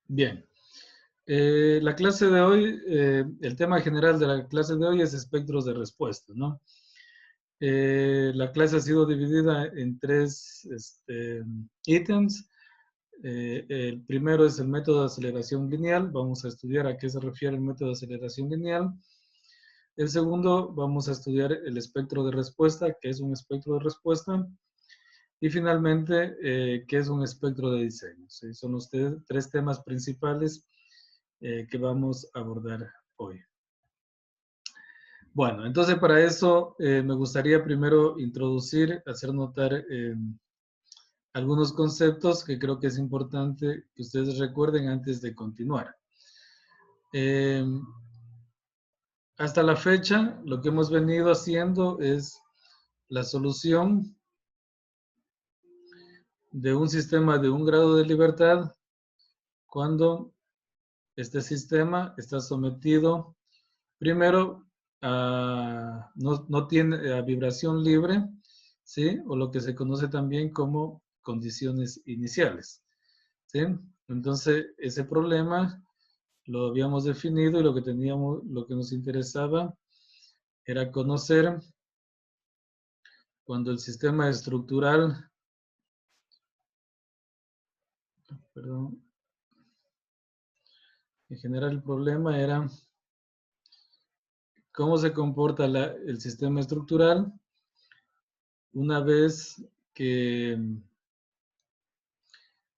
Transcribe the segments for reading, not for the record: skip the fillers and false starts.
Bien. La clase de hoy, el tema general de la clase de hoy es espectros de respuesta, ¿no? La clase ha sido dividida en tres ítems. El primero es el método de aceleración lineal. Vamos a estudiar a qué se refiere el método de aceleración lineal. El segundo, vamos a estudiar el espectro de respuesta, qué es un espectro de respuesta. Y finalmente, qué es un espectro de diseño. ¿Sí? Son los tres temas principales que vamos a abordar hoy. Bueno, entonces para eso me gustaría primero introducir, hacer notar algunos conceptos que creo que es importante que ustedes recuerden antes de continuar. Hasta la fecha, lo que hemos venido haciendo es la solución de un sistema de un grado de libertad cuando este sistema está sometido primero no tiene vibración libre, ¿sí? O lo que se conoce también como condiciones iniciales, ¿sí? Entonces, ese problema lo habíamos definido y lo que teníamos, lo que nos interesaba era conocer cuando el sistema estructural, perdón, en general el problema era cómo se comporta el sistema estructural una vez que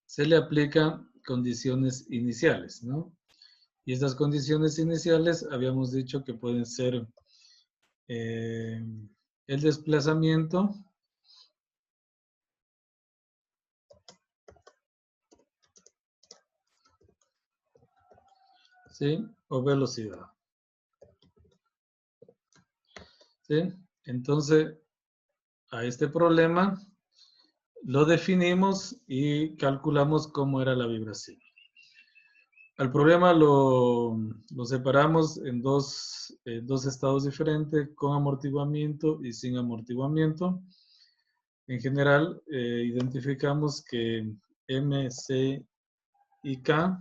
se le aplica condiciones iniciales, ¿no? Y estas condiciones iniciales habíamos dicho que pueden ser el desplazamiento, ¿sí? O velocidad, ¿sí? Entonces, a este problema lo definimos y calculamos cómo era la vibración. Al problema lo separamos en dos estados diferentes, con amortiguamiento y sin amortiguamiento. En general, identificamos que M, C y K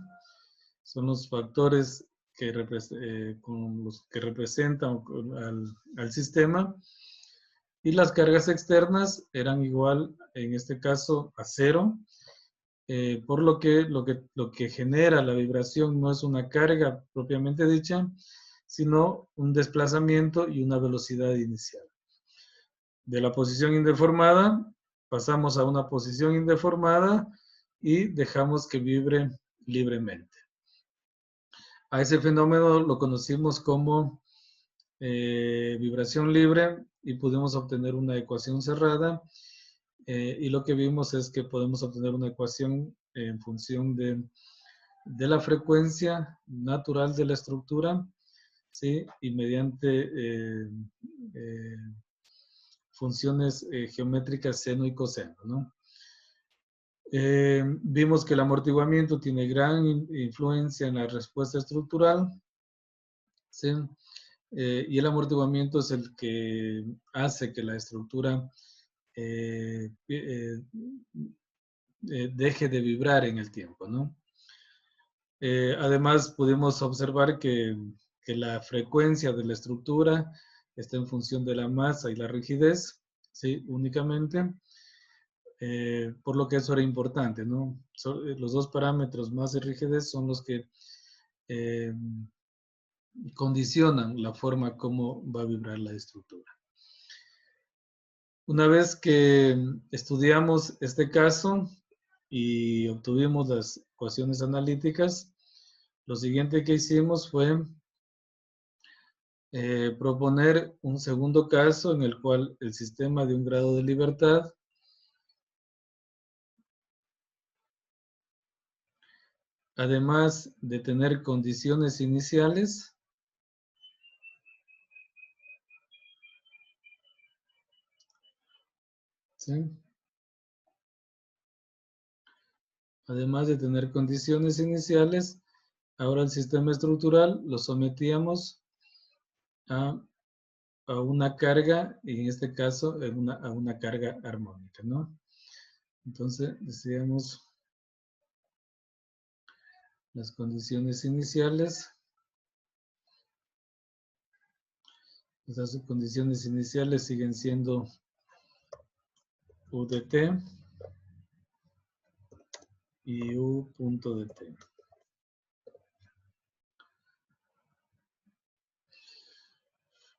son los factores con los que representan al sistema, y las cargas externas eran igual, en este caso, a cero, por lo que genera la vibración no es una carga propiamente dicha, sino un desplazamiento y una velocidad inicial. De la posición indeformada pasamos a una posición indeformada y dejamos que vibre libremente. A ese fenómeno lo conocimos como vibración libre y pudimos obtener una ecuación cerrada, y lo que vimos es que podemos obtener una ecuación en función de la frecuencia natural de la estructura, ¿sí? Y mediante funciones geométricas seno y coseno, ¿no? Vimos que el amortiguamiento tiene gran influencia en la respuesta estructural, ¿sí? Y el amortiguamiento es el que hace que la estructura deje de vibrar en el tiempo, ¿no? Además, pudimos observar que la frecuencia de la estructura está en función de la masa y la rigidez, ¿sí? Únicamente. Por lo que eso era importante, ¿no? Los dos parámetros, masa y rigidez, son los que condicionan la forma como va a vibrar la estructura. Una vez que estudiamos este caso y obtuvimos las ecuaciones analíticas, lo siguiente que hicimos fue proponer un segundo caso en el cual el sistema de un grado de libertad además de tener condiciones iniciales, ¿sí? Además de tener condiciones iniciales, ahora el sistema estructural lo sometíamos a una carga, y en este caso a una carga armónica, ¿no? Entonces decíamos Las condiciones iniciales. Esas condiciones iniciales siguen siendo U de t y U punto de t.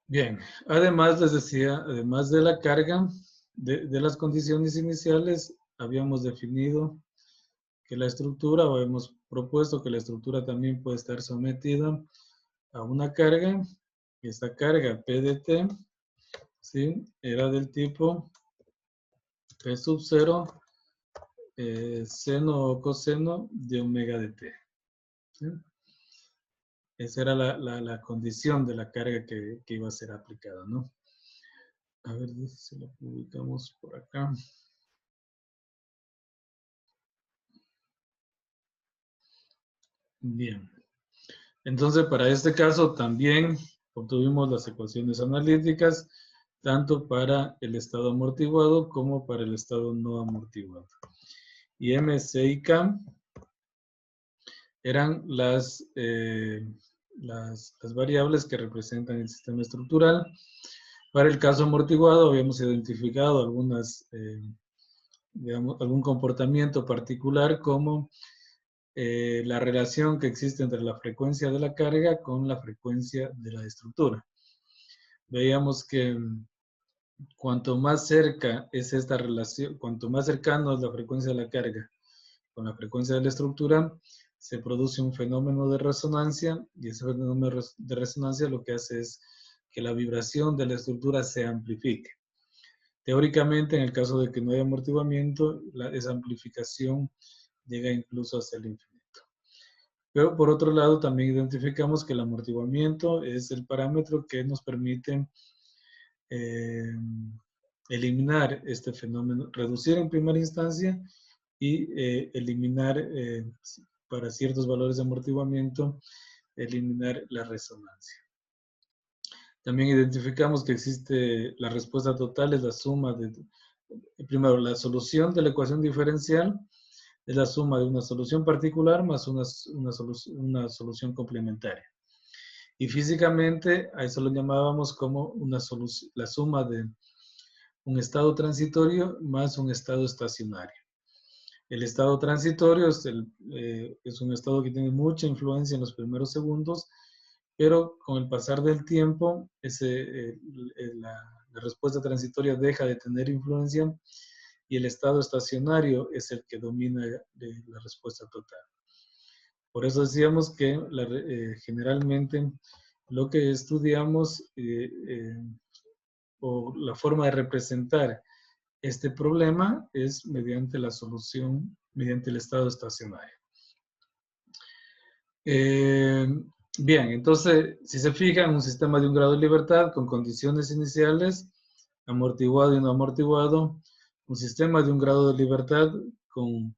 Bien, además les decía, además de la carga de las condiciones iniciales, habíamos definido que la estructura, o hemos propuesto que la estructura también puede estar sometida a una carga. Esta carga P de t, ¿sí?, era del tipo P sub 0 seno o coseno de omega de t. ¿Sí? Esa era la condición de la carga que iba a ser aplicada, ¿no? A ver si lo publicamos por acá. Bien. Entonces, para este caso también obtuvimos las ecuaciones analíticas, tanto para el estado amortiguado como para el estado no amortiguado. Y M, C y K eran las variables que representan el sistema estructural. Para el caso amortiguado habíamos identificado algunas, digamos, algún comportamiento particular como la relación que existe entre la frecuencia de la carga con la frecuencia de la estructura. Veíamos que cuanto más cerca es esta relación, cuanto más cercano es la frecuencia de la carga con la frecuencia de la estructura, se produce un fenómeno de resonancia, y ese fenómeno de resonancia lo que hace es que la vibración de la estructura se amplifique. Teóricamente, en el caso de que no haya amortiguamiento, esa amplificación llega incluso hasta el infinito. Pero por otro lado, también identificamos que el amortiguamiento es el parámetro que nos permite eliminar este fenómeno, reducir en primera instancia y eliminar para ciertos valores de amortiguamiento, eliminar la resonancia. También identificamos que existe la respuesta total, es la suma de, primero, la solución de la ecuación diferencial es la suma de una solución particular más una solución complementaria. Y físicamente a eso lo llamábamos como la suma de un estado transitorio más un estado estacionario. El estado transitorio es un estado que tiene mucha influencia en los primeros segundos, pero con el pasar del tiempo, la respuesta transitoria deja de tener influencia y el estado estacionario es el que domina la respuesta total. Por eso decíamos que generalmente lo que estudiamos o la forma de representar este problema es mediante la solución, mediante el estado estacionario. Bien, entonces, si se fijan, un sistema de un grado de libertad con condiciones iniciales, amortiguado y no amortiguado, un sistema de un grado de libertad con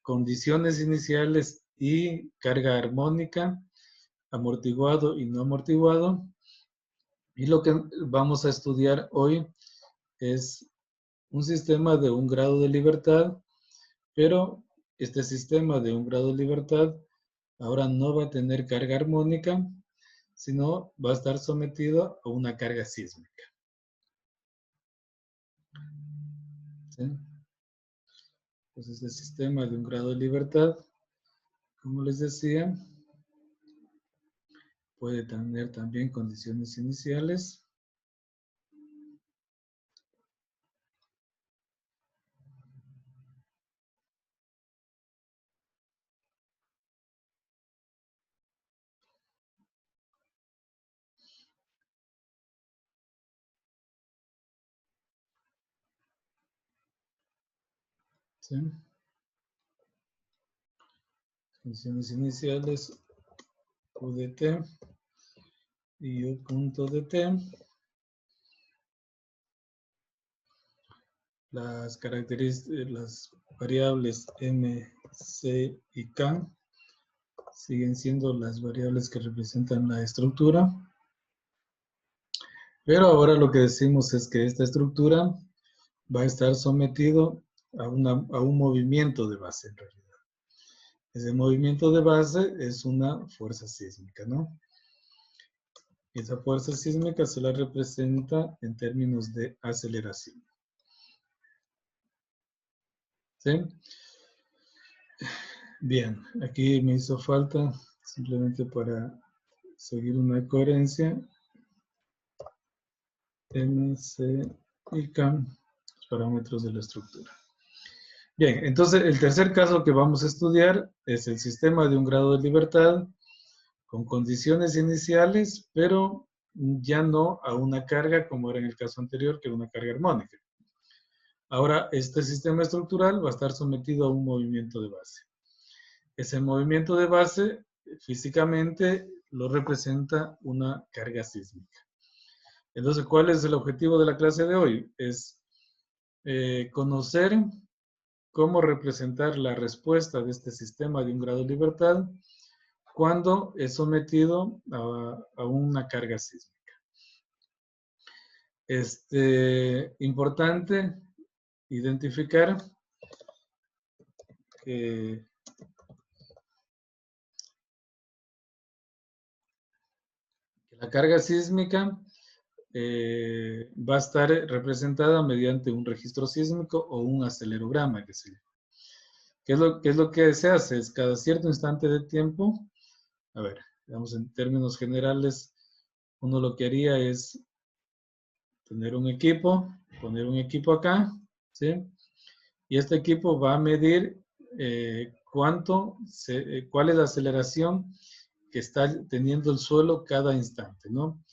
condiciones iniciales y carga armónica, amortiguado y no amortiguado. Y lo que vamos a estudiar hoy es un sistema de un grado de libertad, pero este sistema de un grado de libertad ahora no va a tener carga armónica, sino va a estar sometido a una carga sísmica. ¿Sí? Entonces, el sistema de un grado de libertad, como les decía, puede tener también condiciones iniciales. ¿Sí? Condiciones iniciales, U de t y U punto de t. Las características, las variables m, c y k siguen siendo las variables que representan la estructura. Pero ahora lo que decimos es que esta estructura va a estar sometido a un movimiento de base en realidad. Ese movimiento de base es una fuerza sísmica, ¿no? Esa fuerza sísmica se la representa en términos de aceleración. ¿Sí? Bien, aquí me hizo falta simplemente para seguir una coherencia. M, C y K, los parámetros de la estructura. Bien, entonces el tercer caso que vamos a estudiar es el sistema de un grado de libertad con condiciones iniciales, pero ya no a una carga como era en el caso anterior, que era una carga armónica. Ahora, este sistema estructural va a estar sometido a un movimiento de base. Ese movimiento de base físicamente lo representa una carga sísmica. Entonces, ¿cuál es el objetivo de la clase de hoy? Es conocer cómo representar la respuesta de este sistema de un grado de libertad cuando es sometido a una carga sísmica. Importante identificar que la carga sísmica va a estar representada mediante un registro sísmico o un acelerograma. ¿Qué es lo que se hace? Es cada cierto instante de tiempo, a ver, digamos en términos generales, uno lo que haría es tener un equipo, poner un equipo acá, ¿sí? Y este equipo va a medir cuál es la aceleración que está teniendo el suelo cada instante, ¿no?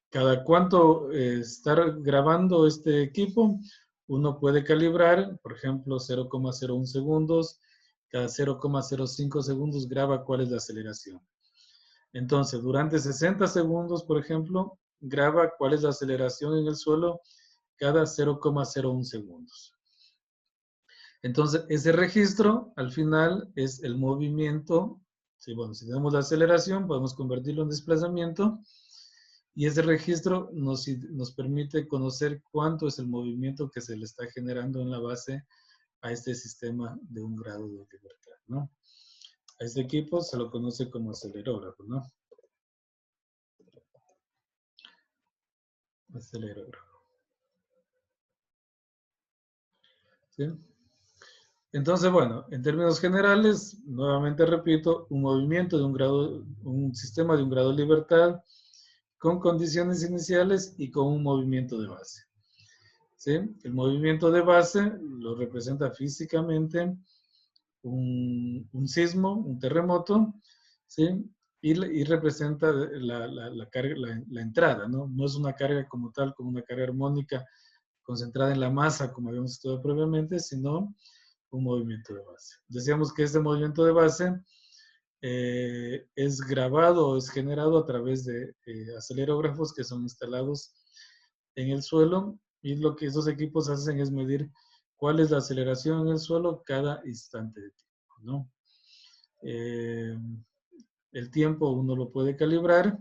Cada cuánto estar grabando este equipo, uno puede calibrar, por ejemplo, 0,01 segundos, cada 0,05 segundos graba cuál es la aceleración. Entonces, durante 60 segundos, por ejemplo, graba cuál es la aceleración en el suelo cada 0,01 segundos. Entonces, ese registro al final es el movimiento. Sí, bueno, si tenemos la aceleración, podemos convertirlo en desplazamiento. Y ese registro nos permite conocer cuánto es el movimiento que se le está generando en la base a este sistema de un grado de libertad, ¿no? A este equipo se lo conoce como acelerógrafo, ¿no? Acelerógrafo. ¿Sí? Entonces, bueno, en términos generales, nuevamente repito, un movimiento de un grado, un sistema de un grado de libertad con condiciones iniciales y con un movimiento de base. ¿Sí? El movimiento de base lo representa físicamente un sismo, un terremoto, ¿sí? Y representa carga, la entrada, ¿no? No es una carga como tal, como una carga armónica concentrada en la masa, como habíamos estudiado previamente, sino un movimiento de base. Decíamos que este movimiento de base es grabado o es generado a través de acelerógrafos que son instalados en el suelo, y lo que esos equipos hacen es medir cuál es la aceleración en el suelo cada instante de tiempo, ¿no? El tiempo uno lo puede calibrar,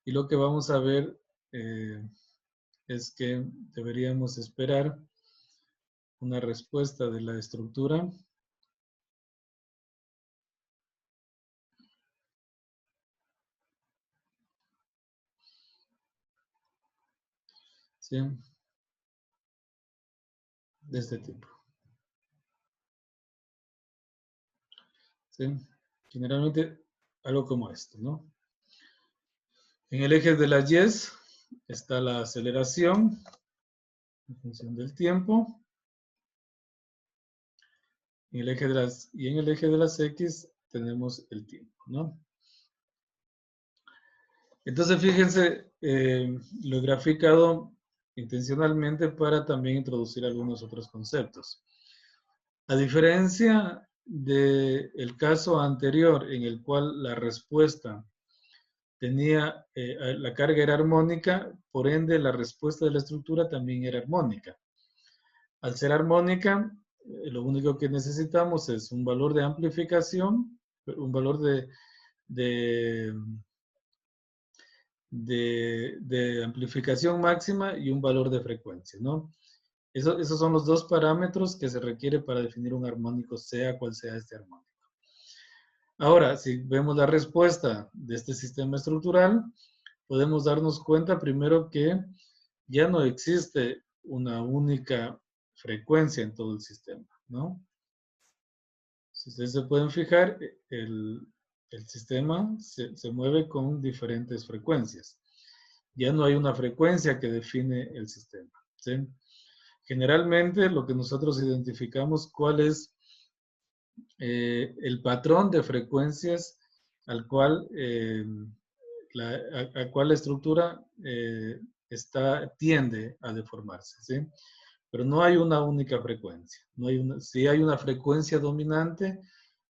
y lo que vamos a ver es que deberíamos esperar una respuesta de la estructura. ¿Sí? De este tipo. ¿Sí? Generalmente algo como esto, ¿no? En el eje de las Y está la aceleración en función del tiempo. En el eje y en el eje de las X tenemos el tiempo, ¿no? Entonces, fíjense, lo he graficado intencionalmente para también introducir algunos otros conceptos. A diferencia del caso anterior en el cual la respuesta tenía, la carga era armónica, por ende la respuesta de la estructura también era armónica. Al ser armónica, lo único que necesitamos es un valor de amplificación, un valor de amplificación máxima y un valor de frecuencia, ¿no? Esos son los dos parámetros que se requiere para definir un armónico, sea cual sea este armónico. Ahora, si vemos la respuesta de este sistema estructural, podemos darnos cuenta primero que ya no existe una única frecuencia en todo el sistema, ¿no? Si ustedes se pueden fijar, el sistema se mueve con diferentes frecuencias. Ya no hay una frecuencia que define el sistema, ¿sí? Generalmente lo que nosotros identificamos cuál es el patrón de frecuencias al cual a cuál la estructura tiende a deformarse, ¿sí? Pero no hay una única frecuencia. Si hay una frecuencia dominante,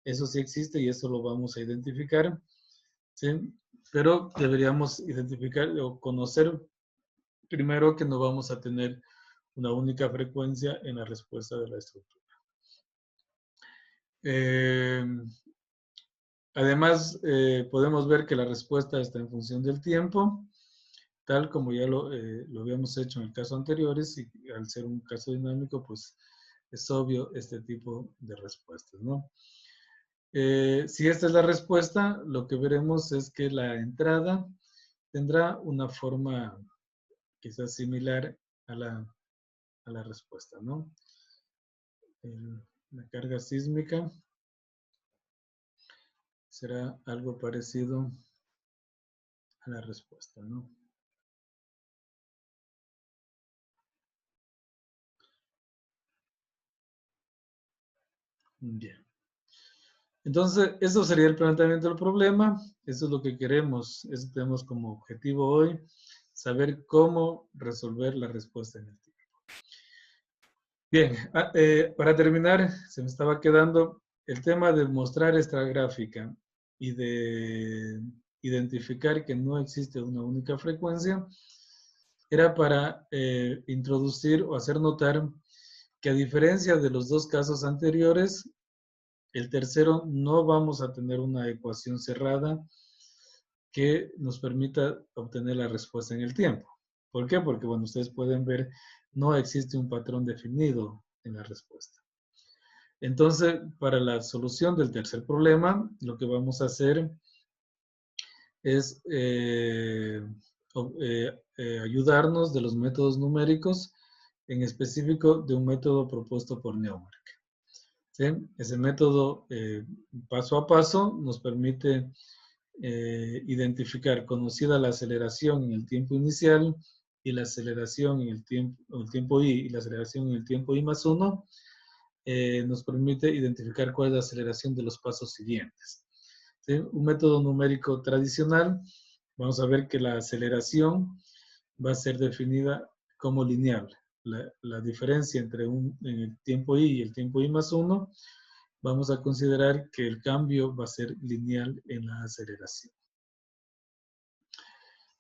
eso sí existe y eso lo vamos a identificar, ¿sí? Pero deberíamos identificar o conocer primero que no vamos a tener una única frecuencia en la respuesta de la estructura. Además, podemos ver que la respuesta está en función del tiempo, tal como ya lo habíamos hecho en el caso anteriores, y al ser un caso dinámico, pues es obvio este tipo de respuestas, ¿no? Si esta es la respuesta, lo que veremos es que la entrada tendrá una forma quizás similar a la respuesta, ¿no? La carga sísmica será algo parecido a la respuesta, ¿no? Bien. Entonces, eso sería el planteamiento del problema. Eso es lo que queremos. Eso tenemos como objetivo hoy, saber cómo resolver la respuesta en el tiempo. Bien, para terminar, se me estaba quedando el tema de mostrar esta gráfica y de identificar que no existe una única frecuencia. Era para introducir o hacer notar que a diferencia de los dos casos anteriores, el tercero no vamos a tener una ecuación cerrada que nos permita obtener la respuesta en el tiempo. ¿Por qué? Porque, bueno, ustedes pueden ver, no existe un patrón definido en la respuesta. Entonces, para la solución del tercer problema, lo que vamos a hacer es ayudarnos de los métodos numéricos, en específico de un método propuesto por Neumark. ¿Sí? Ese método paso a paso nos permite identificar, conocida la aceleración en el tiempo inicial y la aceleración en el tiempo i y la aceleración en el tiempo i más 1, nos permite identificar cuál es la aceleración de los pasos siguientes. ¿Sí? Un método numérico tradicional, vamos a ver que la aceleración va a ser definida como lineal. La diferencia entre en el tiempo i y el tiempo i más 1, vamos a considerar que el cambio va a ser lineal en la aceleración.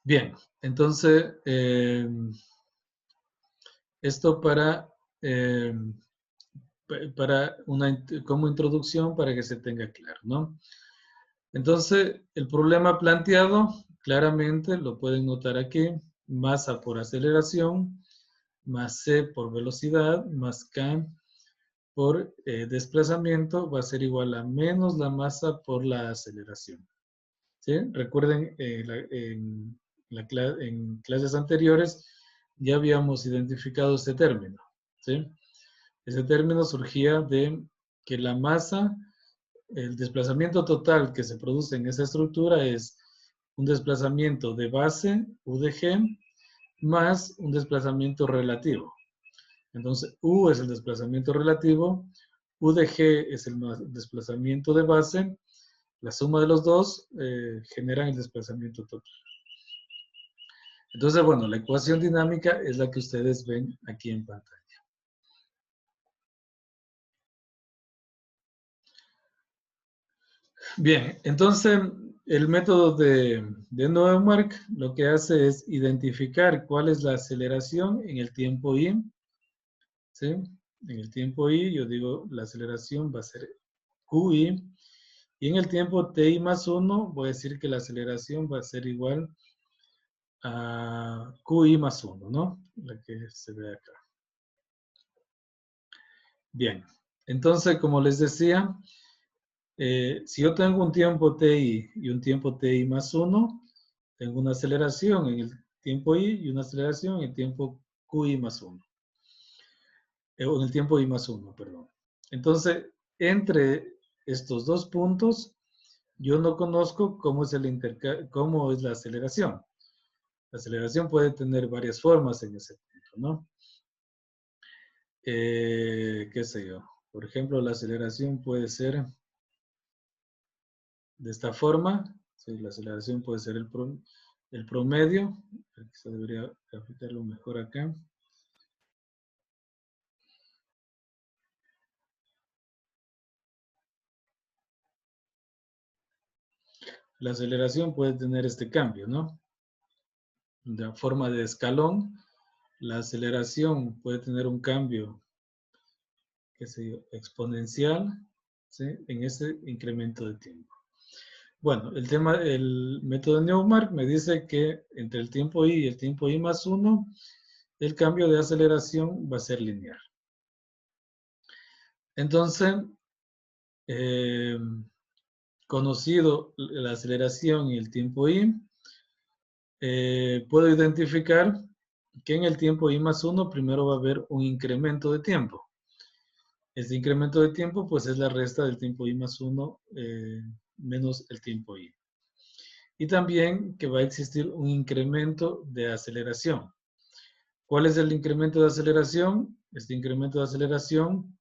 Bien, entonces, esto como introducción para que se tenga claro, ¿no? Entonces, el problema planteado, claramente lo pueden notar aquí, masa por aceleración, más c por velocidad, más k por desplazamiento, va a ser igual a menos la masa por la aceleración. ¿Sí? Recuerden, en clases anteriores ya habíamos identificado este término. ¿Sí? Ese término surgía de que la masa, el desplazamiento total que se produce en esa estructura es un desplazamiento de base, U de G, más un desplazamiento relativo. Entonces, U es el desplazamiento relativo, U de G es el desplazamiento de base, la suma de los dos generan el desplazamiento total. Entonces, bueno, la ecuación dinámica es la que ustedes ven aquí en pantalla. Bien, entonces el método de Neumark lo que hace es identificar cuál es la aceleración en el tiempo i. ¿Sí? En el tiempo i, yo digo, la aceleración va a ser qi. Y en el tiempo ti más 1, voy a decir que la aceleración va a ser igual a qi más 1, ¿no? La que se ve acá. Bien, entonces, como les decía, si yo tengo un tiempo ti y un tiempo ti más 1, tengo una aceleración en el tiempo i y una aceleración en el tiempo qi más 1. En el tiempo i más 1, perdón. Entonces, entre estos dos puntos, yo no conozco cómo es, cómo es la aceleración. La aceleración puede tener varias formas en ese punto, ¿no? ¿Qué sé yo? Por ejemplo, la aceleración puede ser de esta forma. Sí, la aceleración puede ser el promedio. Se debería aplicarlo mejor acá. La aceleración puede tener este cambio, ¿no? De forma de escalón. La aceleración puede tener un cambio, qué sé yo, exponencial, ¿sí? En ese incremento de tiempo. Bueno, el método de Newmark me dice que entre el tiempo i y el tiempo i más 1, el cambio de aceleración va a ser lineal. Entonces, conocido la aceleración y el tiempo i, puedo identificar que en el tiempo i más 1 primero va a haber un incremento de tiempo. Este incremento de tiempo pues es la resta del tiempo i más 1 menos el tiempo i. Y también que va a existir un incremento de aceleración. ¿Cuál es el incremento de aceleración? Este incremento de aceleración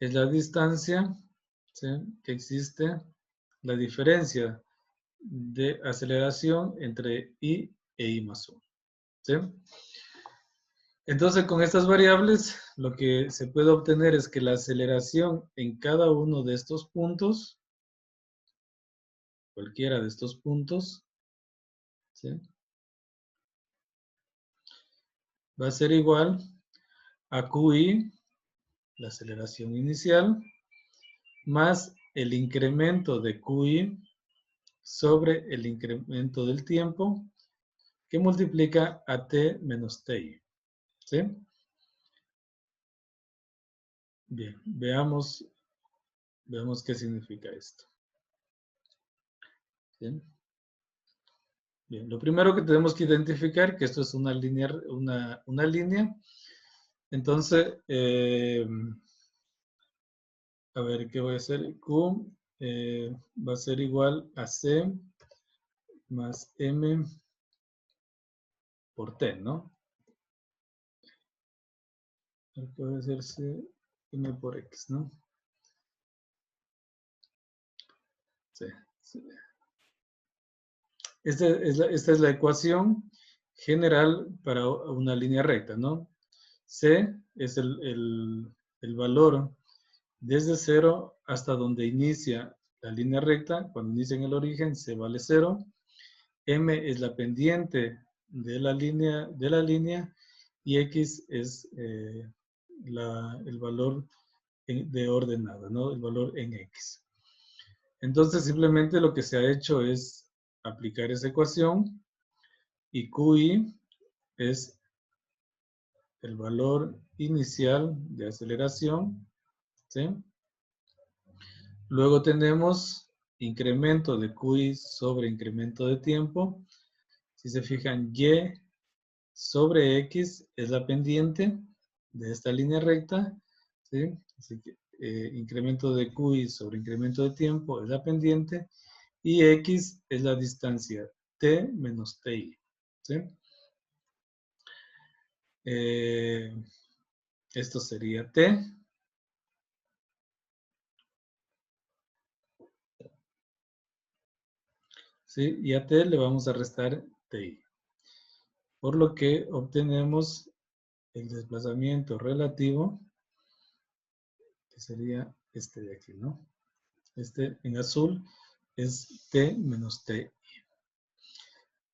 es la distancia, ¿sí?, que existe, la diferencia de aceleración entre i e i más 1. ¿Sí? Entonces, con estas variables, lo que se puede obtener es que la aceleración en cada uno de estos puntos, cualquiera de estos puntos, ¿sí?, va a ser igual a QI, la aceleración inicial, más el incremento de QI sobre el incremento del tiempo, que multiplica a t menos ti. ¿Sí? Bien, veamos qué significa esto. ¿Sí? Bien, lo primero que tenemos que identificar que esto es una línea, una línea. Entonces, a ver, ¿qué voy a hacer? Q va a ser igual a C más M por T, ¿no? ¿Qué voy a hacer? C, M por X, ¿no? Sí, sí. Esta es la ecuación general para una línea recta, ¿no? C es el valor desde 0 hasta donde inicia la línea recta. Cuando inicia en el origen, C vale 0. M es la pendiente de la línea y X es el valor de ordenada, ¿no? El valor en X. Entonces, simplemente lo que se ha hecho es aplicar esa ecuación y QI es el valor inicial de aceleración, ¿sí? Luego tenemos incremento de QI sobre incremento de tiempo. Si se fijan, Y sobre X es la pendiente de esta línea recta, ¿sí? Así que incremento de QI sobre incremento de tiempo es la pendiente y X es la distancia T menos TI, ¿sí? Esto sería T. ¿Sí? Y a T le vamos a restar TI. Por lo que obtenemos el desplazamiento relativo, que sería este de aquí, ¿no? Este en azul es T menos TI.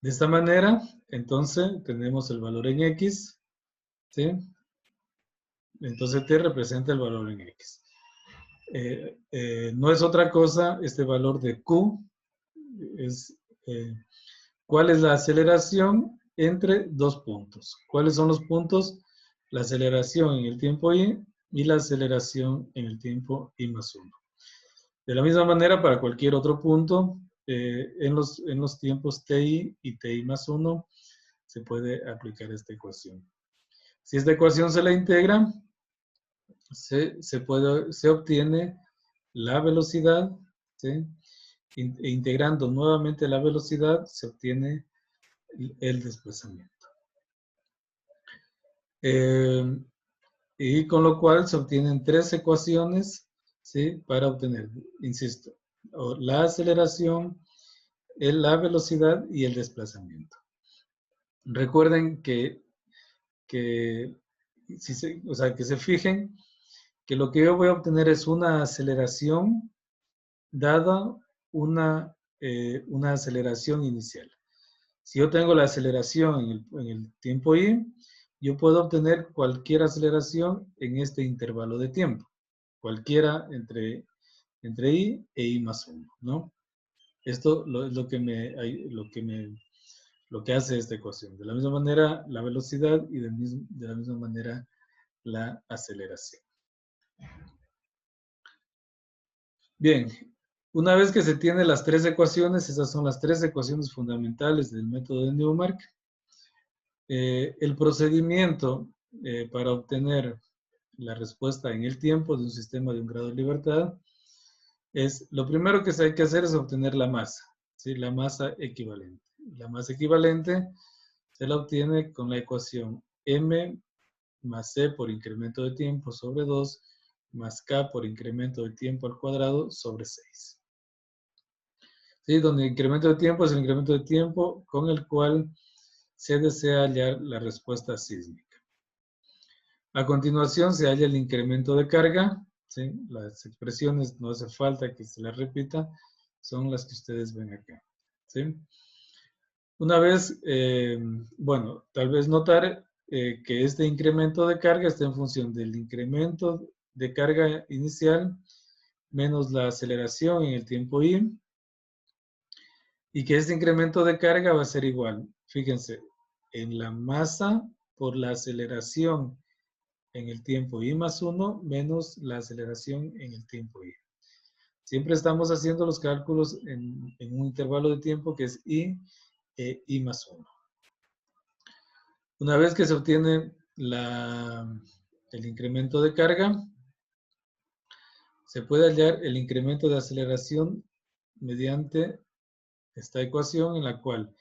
De esta manera, entonces, tenemos el valor en X, ¿sí? Entonces T representa el valor en X. No es otra cosa, este valor de Q es cuál es la aceleración entre dos puntos. ¿Cuáles son los puntos? la aceleración en el tiempo i y la aceleración en el tiempo i más 1. De la misma manera, para cualquier otro punto, en los tiempos ti y ti más 1, se puede aplicar esta ecuación. Si esta ecuación se la integra, se obtiene la velocidad, ¿sí? Integrando nuevamente la velocidad, se obtiene el desplazamiento. Y con lo cual se obtienen 3 ecuaciones, ¿sí? Para obtener, insisto, la aceleración, la velocidad y el desplazamiento. Recuerden que se fijen que lo que yo voy a obtener es una aceleración dada una aceleración inicial. Si yo tengo la aceleración en el tiempo i, yo puedo obtener cualquier aceleración en este intervalo de tiempo. Cualquiera entre i e i más 1, ¿no? Esto es lo que hace esta ecuación. De la misma manera, la velocidad y de la misma manera, la aceleración. Bien, una vez que se tienen las 3 ecuaciones, esas son las 3 ecuaciones fundamentales del método de Newmark. El procedimiento para obtener la respuesta en el tiempo de un sistema de un grado de libertad es, lo primero que hay que hacer es obtener la masa, ¿sí? La masa equivalente. La masa equivalente se la obtiene con la ecuación m más c por incremento de tiempo sobre 2 más k por incremento de tiempo al cuadrado sobre 6. ¿Sí? Donde el incremento de tiempo es el incremento de tiempo con el cual se desea hallar la respuesta sísmica. A continuación se halla el incremento de carga, ¿sí? Las expresiones no hace falta que se las repita, son las que ustedes ven acá, ¿sí? Una vez, bueno, tal vez notar que este incremento de carga está en función del incremento de carga inicial menos la aceleración en el tiempo i, y que este incremento de carga va a ser igual, fíjense, en la masa por la aceleración en el tiempo i más 1 menos la aceleración en el tiempo i. Siempre estamos haciendo los cálculos en un intervalo de tiempo que es i e i más 1. Una vez que se obtiene el incremento de carga, se puede hallar el incremento de aceleración mediante esta ecuación en la cual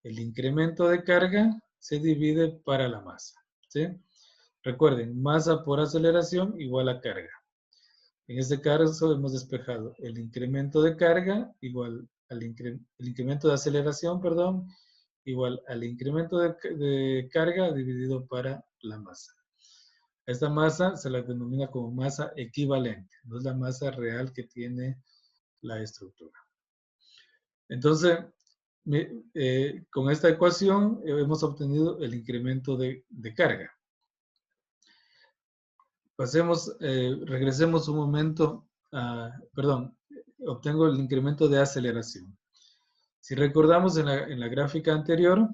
el incremento de carga se divide para la masa, ¿sí? Recuerden, masa por aceleración igual a carga. En este caso hemos despejado el incremento de carga igual al incremento de aceleración, perdón, igual al incremento de carga dividido para la masa. Esta masa se la denomina como masa equivalente, no es la masa real que tiene la estructura. Entonces, con esta ecuación hemos obtenido el incremento de carga. Regresemos un momento, obtengo el incremento de aceleración. Si recordamos en la gráfica anterior,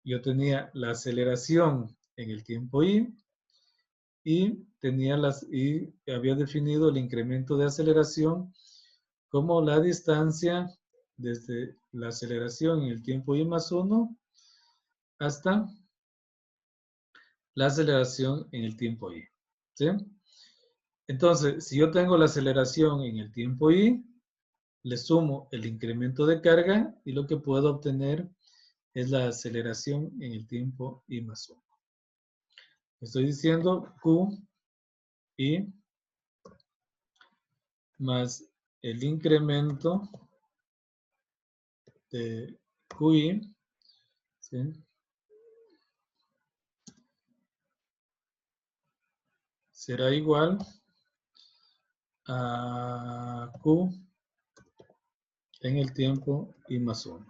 yo tenía la aceleración en el tiempo i y había definido el incremento de aceleración como la distancia desde la aceleración en el tiempo i más 1 hasta la aceleración en el tiempo i, ¿sí? Entonces, si yo tengo la aceleración en el tiempo i, le sumo el incremento de carga y lo que puedo obtener es la aceleración en el tiempo i más 1. Estoy diciendo q i más el incremento de qi, ¿sí? Será igual a q en el tiempo i más 1,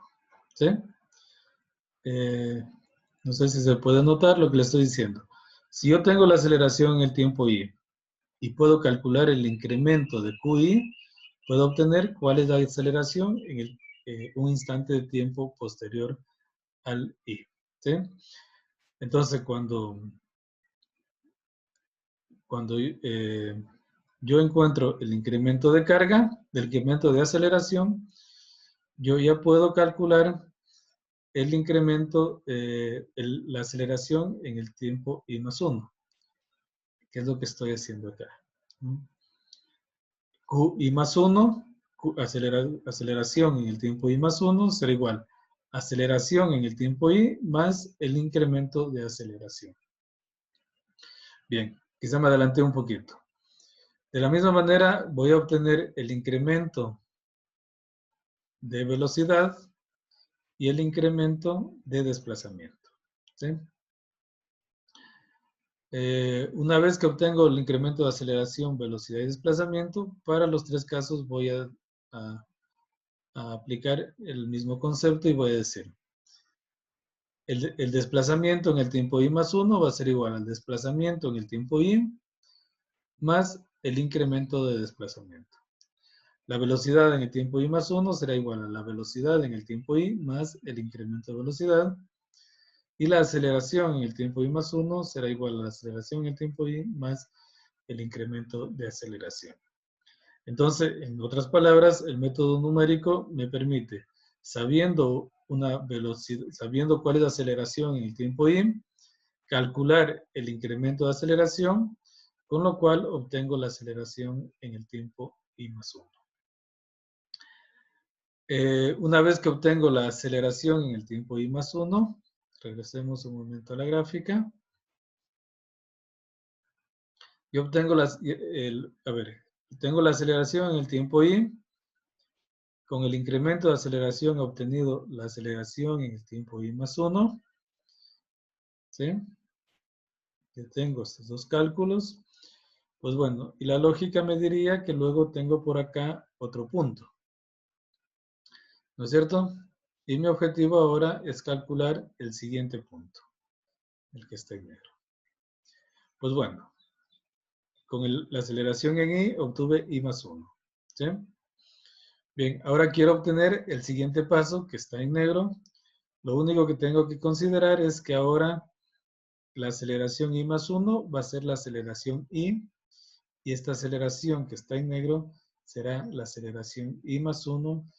¿sí? No sé si se puede notar lo que le estoy diciendo. Si yo tengo la aceleración en el tiempo i y puedo calcular el incremento de qi, puedo obtener cuál es la aceleración en un instante de tiempo posterior al i, ¿sí? Entonces, cuando cuando yo encuentro el incremento de carga, del incremento de aceleración, yo ya puedo calcular el incremento, la aceleración en el tiempo I más 1, que es lo que estoy haciendo acá. Q I más 1, aceleración en el tiempo I más 1 será igual a aceleración en el tiempo I más el incremento de aceleración. Bien, quizá me adelanté un poquito. De la misma manera voy a obtener el incremento de velocidad y el incremento de desplazamiento. ¿Sí? Una vez que obtengo el incremento de aceleración, velocidad y desplazamiento, para los tres casos voy a aplicar el mismo concepto y voy a decir, el desplazamiento en el tiempo I más 1 va a ser igual al desplazamiento en el tiempo I más el incremento de desplazamiento. La velocidad en el tiempo I más 1 será igual a la velocidad en el tiempo I más el incremento de velocidad. Y la aceleración en el tiempo I más 1 será igual a la aceleración en el tiempo I más el incremento de aceleración. Entonces, en otras palabras, el método numérico me permite, sabiendo una velocidad, sabiendo cuál es la aceleración en el tiempo I, calcular el incremento de aceleración, con lo cual obtengo la aceleración en el tiempo I más 1. Una vez que obtengo la aceleración en el tiempo I más 1, regresemos un momento a la gráfica. Yo obtengo tengo la aceleración en el tiempo I. Con el incremento de aceleración he obtenido la aceleración en el tiempo I más 1. ¿Sí? Ya tengo estos dos cálculos. Pues bueno, y la lógica me diría que luego tengo por acá otro punto. ¿No es cierto? Y mi objetivo ahora es calcular el siguiente punto, el que está en negro. Pues bueno, con la aceleración en I obtuve I más 1. ¿Sí? Bien, ahora quiero obtener el siguiente paso que está en negro. Lo único que tengo que considerar es que ahora la aceleración I más 1 va a ser la aceleración I y esta aceleración que está en negro será la aceleración I más 1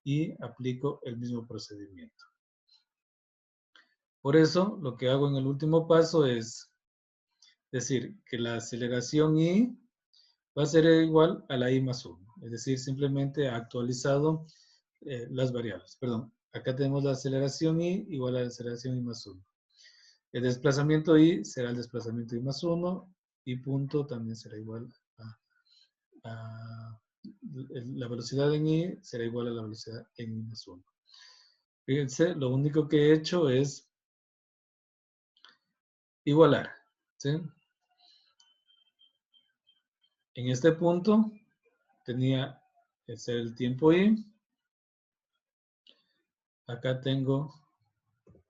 y aplico el mismo procedimiento. Por eso, lo que hago en el último paso es decir que la aceleración I va a ser igual a la I más 1. Es decir, simplemente ha actualizado las variables. Perdón, acá tenemos la aceleración I igual a la aceleración I más 1. El desplazamiento I será el desplazamiento I más 1 y punto también será igual a la velocidad en I será igual a la velocidad en I más 1. Fíjense, lo único que he hecho es igualar. ¿Sí? En este punto tenía que ser el tiempo I. Acá tengo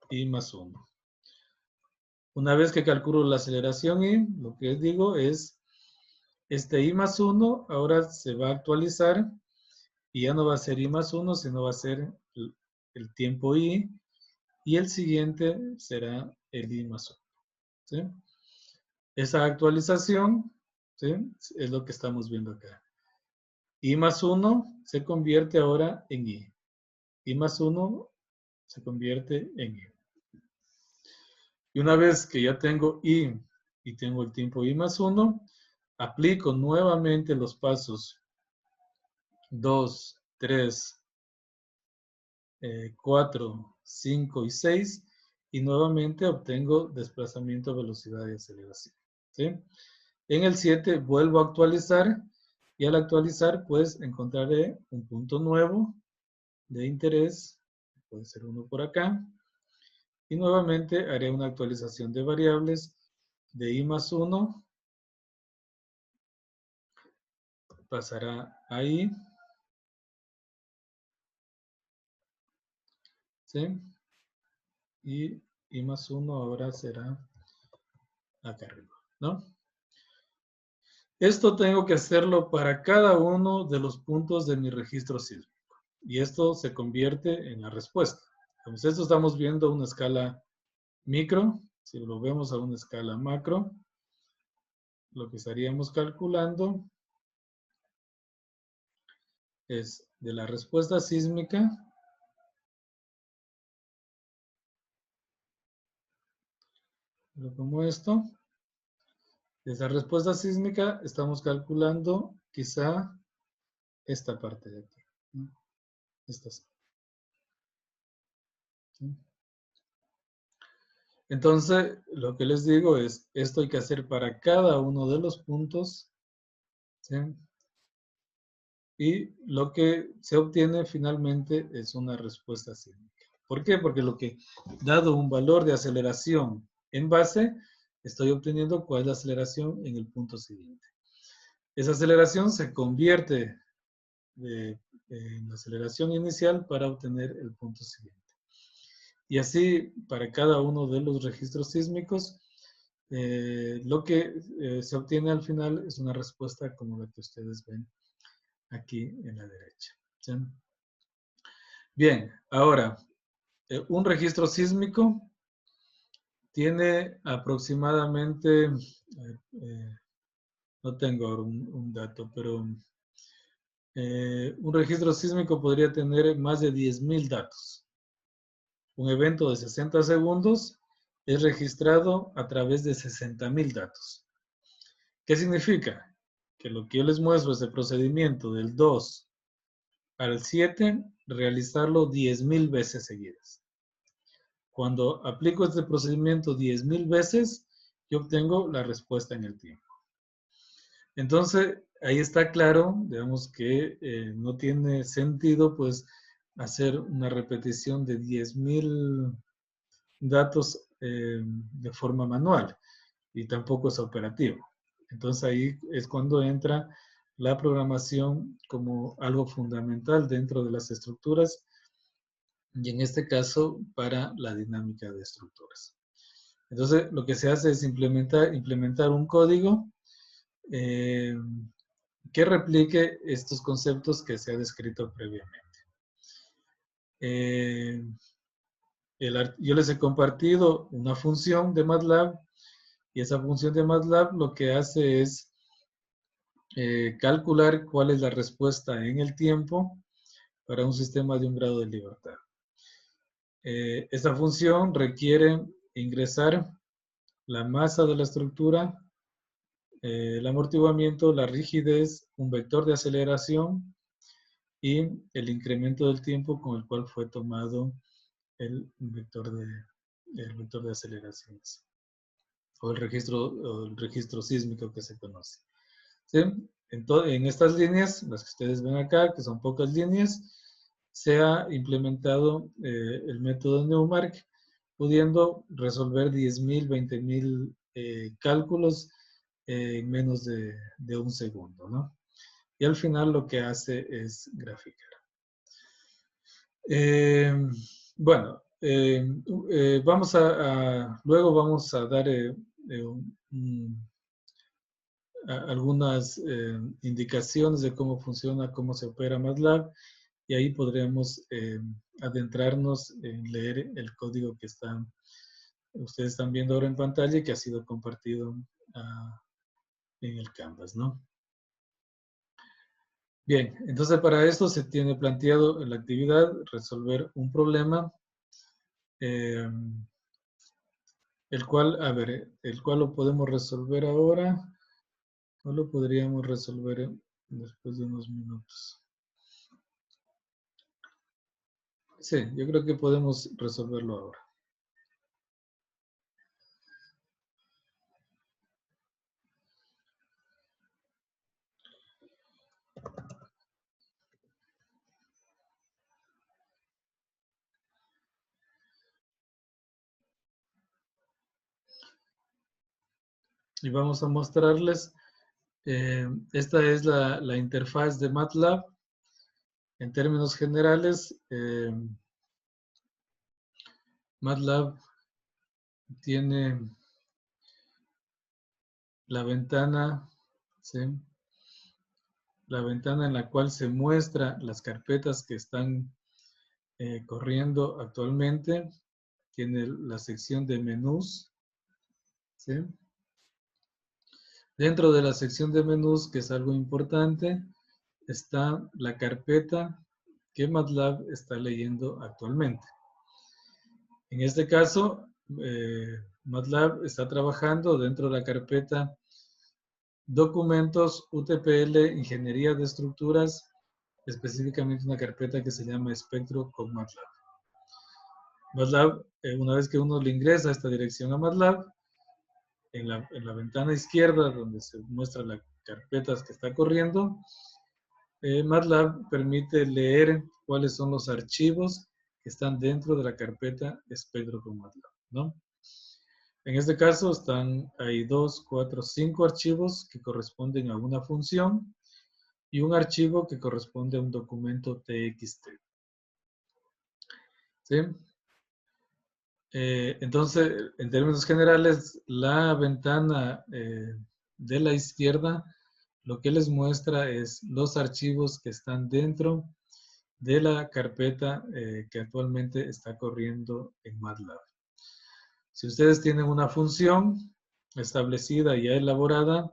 I más 1. Una vez que calculo la aceleración I, lo que digo es, este I más 1 ahora se va a actualizar y ya no va a ser I más 1, sino va a ser el tiempo I y el siguiente será el I más 1. ¿Sí? Esa actualización, ¿sí?, es lo que estamos viendo acá. I más 1 se convierte ahora en I. I más 1 se convierte en I. Y una vez que ya tengo I y tengo el tiempo I más 1, aplico nuevamente los pasos 2, 3, 4, 5 y 6 y nuevamente obtengo desplazamiento, velocidad y aceleración. ¿Sí? En el 7 vuelvo a actualizar y al actualizar pues encontraré un punto nuevo de interés, puede ser uno por acá, y nuevamente haré una actualización de variables de I más 1, pasará ahí, ¿sí? Y I más 1 ahora será acá arriba, ¿no? Esto tengo que hacerlo para cada uno de los puntos de mi registro sísmico. Y esto se convierte en la respuesta. Entonces, esto estamos viendo una escala micro. Si lo vemos a una escala macro, lo que estaríamos calculando es de la respuesta sísmica, como esto, de esa respuesta sísmica estamos calculando quizá esta parte de aquí, ¿no? Estas, ¿sí? Entonces, lo que les digo es, esto hay que hacer para cada uno de los puntos, ¿sí? Y lo que se obtiene finalmente es una respuesta sísmica. ¿Por qué? Porque dado un valor de aceleración en base, estoy obteniendo cuál es la aceleración en el punto siguiente. Esa aceleración se convierte en la aceleración inicial para obtener el punto siguiente. Y así, para cada uno de los registros sísmicos, lo que se obtiene al final es una respuesta como la que ustedes ven aquí en la derecha, ¿sí? Bien, ahora, un registro sísmico tiene aproximadamente, no tengo ahora un dato, pero un registro sísmico podría tener más de 10.000 datos. Un evento de 60 segundos es registrado a través de 60.000 datos. ¿Qué significa? Que lo que yo les muestro es el procedimiento del 2 al 7, realizarlo 10.000 veces seguidas. Cuando aplico este procedimiento 10.000 veces, yo obtengo la respuesta en el tiempo. Entonces, ahí está claro, digamos que no tiene sentido, pues, hacer una repetición de 10.000 datos de forma manual y tampoco es operativo. Entonces ahí es cuando entra la programación como algo fundamental dentro de las estructuras y en este caso para la dinámica de estructuras. Entonces lo que se hace es implementar un código que replique estos conceptos que se ha descrito previamente. Yo les he compartido una función de MATLAB y esa función de MATLAB lo que hace es calcular cuál es la respuesta en el tiempo para un sistema de un grado de libertad. Esta función requiere ingresar la masa de la estructura, el amortiguamiento, la rigidez, un vector de aceleración y el incremento del tiempo con el cual fue tomado el vector de aceleraciones o el registro sísmico que se conoce. ¿Sí? En estas líneas, las que ustedes ven acá, que son pocas líneas, se ha implementado el método Newmark, pudiendo resolver 10.000, 20.000 cálculos en menos de un segundo, ¿no? Y al final lo que hace es graficar. Bueno, luego vamos a dar algunas indicaciones de cómo funciona, cómo se opera MATLAB, y ahí podremos adentrarnos en leer el código que ustedes están viendo ahora en pantalla y que ha sido compartido en el Canvas, ¿no? Bien, entonces para esto se tiene planteado en la actividad resolver un problema, el cual lo podemos resolver ahora, o lo podríamos resolver después de unos minutos. Sí, yo creo que podemos resolverlo ahora. Y vamos a mostrarles, esta es la interfaz de MATLAB. En términos generales, MATLAB tiene la ventana, ¿sí? La ventana en la cual se muestra las carpetas que están corriendo actualmente. Tiene la sección de menús, ¿sí? Dentro de la sección de menús, que es algo importante, está la carpeta que MATLAB está leyendo actualmente. En este caso, MATLAB está trabajando dentro de la carpeta Documentos UTPL Ingeniería de Estructuras, específicamente una carpeta que se llama Espectro con MATLAB. MATLAB, una vez que uno le ingresa a esta dirección a MATLAB, en la ventana izquierda donde se muestra las carpetas que está corriendo, MATLAB permite leer cuáles son los archivos que están dentro de la carpeta Espectro con MATLAB, ¿no? En este caso hay 2, 4, 5 archivos que corresponden a una función y un archivo que corresponde a un documento TXT. ¿Sí? Entonces, en términos generales, la ventana de la izquierda lo que les muestra es los archivos que están dentro de la carpeta que actualmente está corriendo en MATLAB. Si ustedes tienen una función establecida y ya elaborada,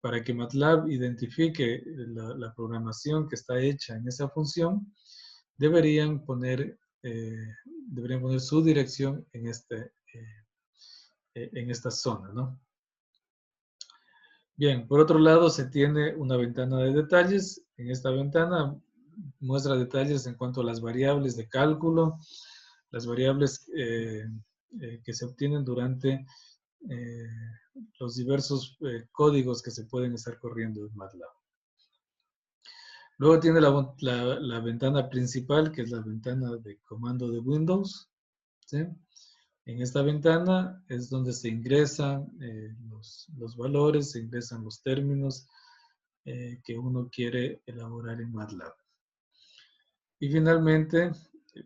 para que MATLAB identifique la programación que está hecha en esa función, deberían poner su dirección en esta zona, ¿no? Bien, por otro lado se tiene una ventana de detalles. En esta ventana muestra detalles en cuanto a las variables de cálculo, las variables que se obtienen durante los diversos códigos que se pueden estar corriendo en MATLAB. Luego tiene la ventana principal, que es la ventana de comando de Windows, ¿sí? En esta ventana es donde se ingresan los valores, se ingresan los términos que uno quiere elaborar en MATLAB. Y finalmente,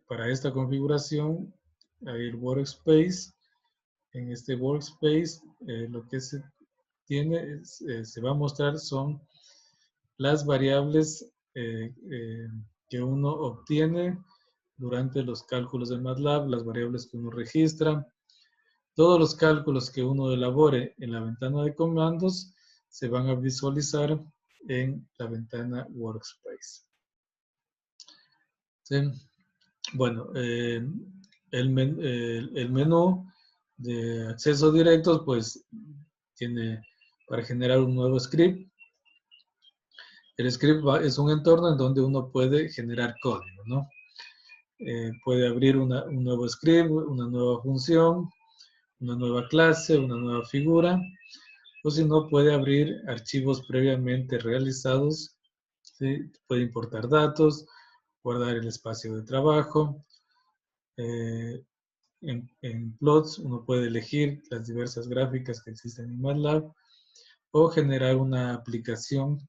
para esta configuración, hay el Workspace. En este Workspace, lo que se va a mostrar son las variables que uno obtiene durante los cálculos de MATLAB, las variables que uno registra. Todos los cálculos que uno elabore en la ventana de comandos se van a visualizar en la ventana Workspace. ¿Sí? Bueno, el menú de acceso directos, pues, tiene para generar un nuevo script. El script es un entorno en donde uno puede generar código, ¿no? Puede abrir un nuevo script, una nueva función, una nueva clase, una nueva figura, o si no, puede abrir archivos previamente realizados, ¿sí? Puede importar datos, guardar el espacio de trabajo. En plots uno puede elegir las diversas gráficas que existen en MATLAB o generar una aplicación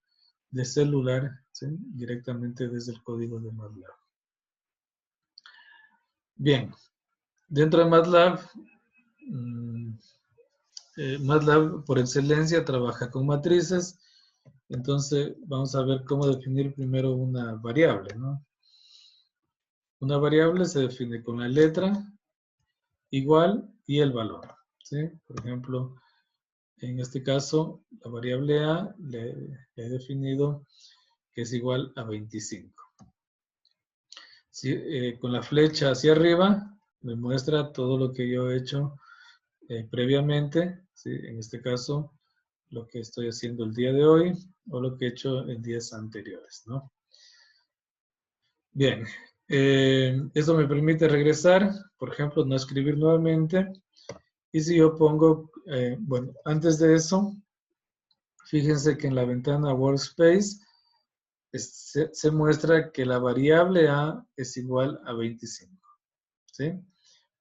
de celular, ¿sí? Directamente desde el código de MATLAB. Bien, dentro de MATLAB, MATLAB por excelencia trabaja con matrices. Entonces vamos a ver cómo definir primero una variable, ¿no? Una variable se define con la letra, igual y el valor, ¿sí? Por ejemplo, en este caso, la variable A le he definido que es igual a 25. Con la flecha hacia arriba me muestra todo lo que yo he hecho previamente, ¿sí? En este caso, lo que estoy haciendo el día de hoy o lo que he hecho en días anteriores, ¿no? Bien, esto me permite regresar, por ejemplo, no escribir nuevamente. Y si yo pongo, bueno, antes de eso, fíjense que en la ventana Workspace se muestra que la variable A es igual a 25, ¿sí?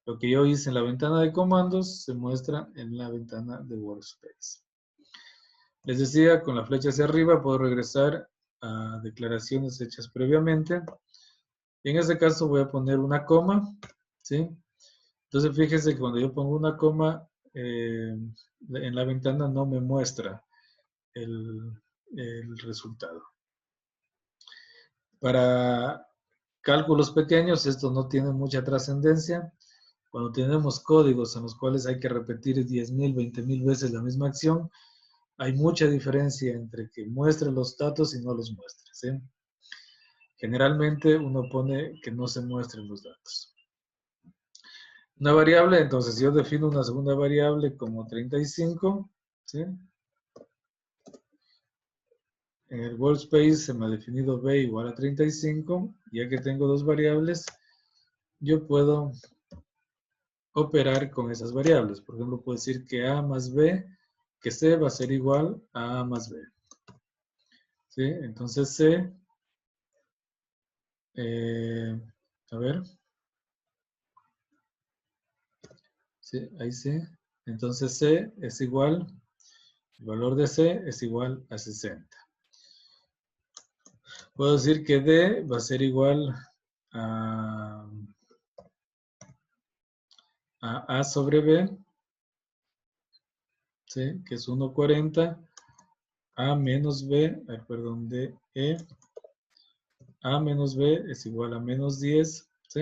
Lo que yo hice en la ventana de comandos se muestra en la ventana de Workspace. Les decía, con la flecha hacia arriba puedo regresar a declaraciones hechas previamente. Y en este caso voy a poner una coma, ¿sí? Entonces fíjense que cuando yo pongo una coma, en la ventana no me muestra el resultado. Para cálculos pequeños esto no tiene mucha trascendencia. Cuando tenemos códigos en los cuales hay que repetir 10.000, 20.000 veces la misma acción, hay mucha diferencia entre que muestre los datos y no los muestre, ¿sí? Generalmente uno pone que no se muestren los datos. Una variable, entonces yo defino una segunda variable como 35, ¿sí? En el workspace se me ha definido b igual a 35, ya que tengo dos variables, yo puedo operar con esas variables. Por ejemplo, puedo decir que a más b, que c va a ser igual a más b. ¿Sí? Entonces c, a ver, ¿sí? Ahí sí. Entonces c es igual, el valor de c es igual a 60. Puedo decir que d va a ser igual a a sobre b, ¿sí? Que es 1,40, a menos b, perdón, de e, a menos b es igual a menos 10, ¿sí?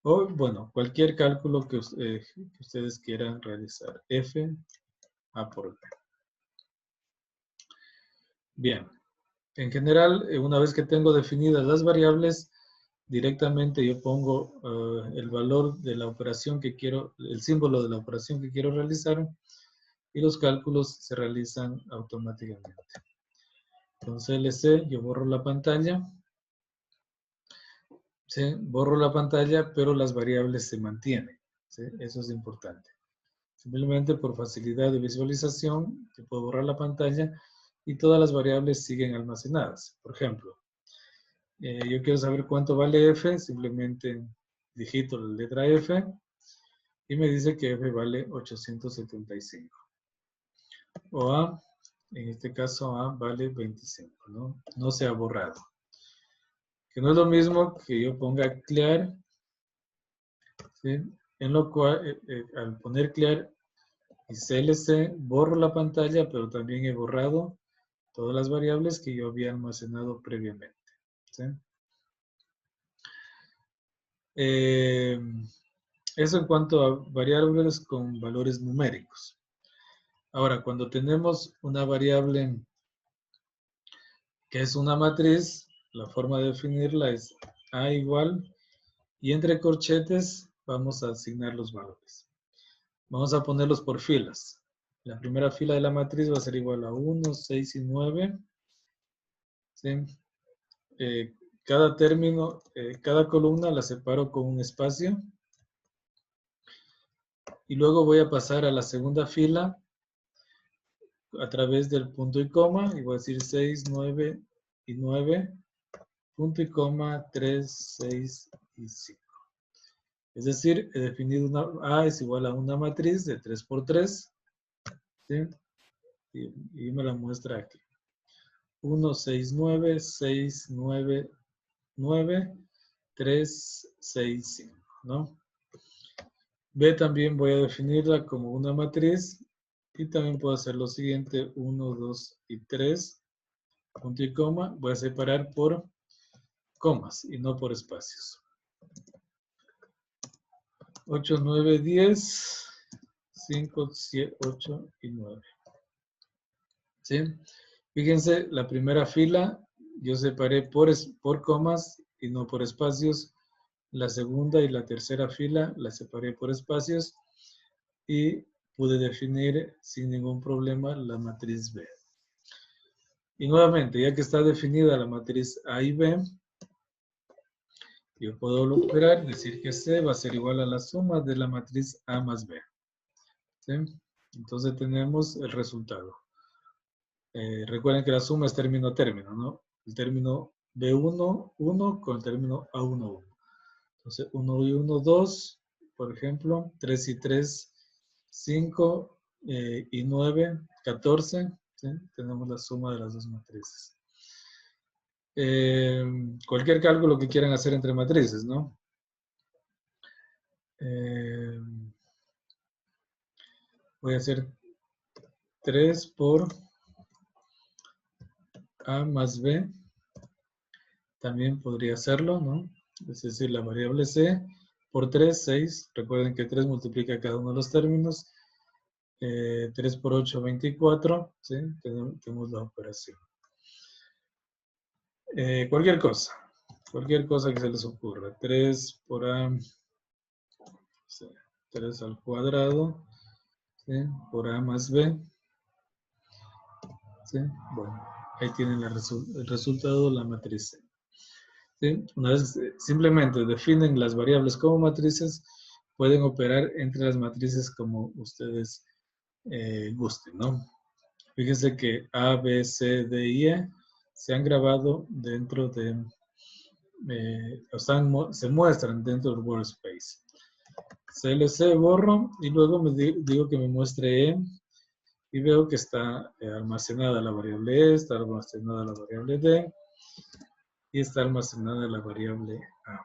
O, bueno, cualquier cálculo que ustedes quieran realizar. F, a por b. Bien. En general, una vez que tengo definidas las variables, directamente yo pongo el valor de la operación que quiero, el símbolo de la operación que quiero realizar, y los cálculos se realizan automáticamente. Entonces, LC, yo borro la pantalla. ¿Sí? Borro la pantalla, pero las variables se mantienen. ¿Sí? Eso es importante. Simplemente por facilidad de visualización, yo puedo borrar la pantalla y todas las variables siguen almacenadas. Por ejemplo, yo quiero saber cuánto vale F, simplemente digito la letra F y me dice que F vale 875. O A, en este caso A vale 25, ¿no? No se ha borrado. Que no es lo mismo que yo ponga clear, ¿sí? En lo cual, al poner clear y CLC, borro la pantalla, pero también he borrado todas las variables que yo había almacenado previamente, ¿sí? Eso en cuanto a variables con valores numéricos. Ahora, cuando tenemos una variable que es una matriz, la forma de definirla es A igual, y entre corchetes vamos a asignar los valores. Vamos a ponerlos por filas. La primera fila de la matriz va a ser igual a 1, 6 y 9. ¿Sí? Cada término, cada columna la separo con un espacio. Y luego voy a pasar a la segunda fila a través del punto y coma. Y voy a decir 6, 9 y 9. Punto y coma, 3, 6 y 5. Es decir, he definido una A es igual a una matriz de 3 por 3. ¿Sí? Y me la muestra aquí. 1, 6, 9, 6, 9, 9, 3, 6, 5, ¿no? B también voy a definirla como una matriz y también puedo hacer lo siguiente, 1, 2 y 3, punto y coma, voy a separar por comas y no por espacios. 8, 9, 10, 5, 7, 8 y 9. ¿Sí? Fíjense, la primera fila yo separé por comas y no por espacios. La segunda y la tercera fila la separé por espacios y pude definir sin ningún problema la matriz B. Y nuevamente, ya que está definida la matriz A y B, yo puedo operar, decir que C va a ser igual a la suma de la matriz A más B. ¿Sí? Entonces tenemos el resultado. Recuerden que la suma es término a término, ¿no? El término B1, 1 con el término A1, 1. Entonces 1 y 1, 2, por ejemplo, 3 y 3, 5 y 9, 14. ¿Sí? Tenemos la suma de las dos matrices. Cualquier cálculo que quieran hacer entre matrices, ¿no? Voy a hacer 3 por A más B. También podría hacerlo, ¿no? Es decir, la variable C por 3, 6. Recuerden que 3 multiplica cada uno de los términos. 3 por 8, 24. ¿Sí? Tenemos la operación. Cualquier cosa que se les ocurra. 3 por A, ¿sí? 3 al cuadrado, ¿sí? Por A más B. ¿Sí? Bueno, ahí tienen el resultado de la matriz C. ¿Sí? Una vez simplemente definen las variables como matrices, pueden operar entre las matrices como ustedes gusten, ¿no? Fíjense que A, B, C, D y E se han grabado dentro de, se muestran dentro del workspace. CLC borro y luego digo que me muestre E y veo que está almacenada la variable E, está almacenada la variable D y está almacenada la variable A.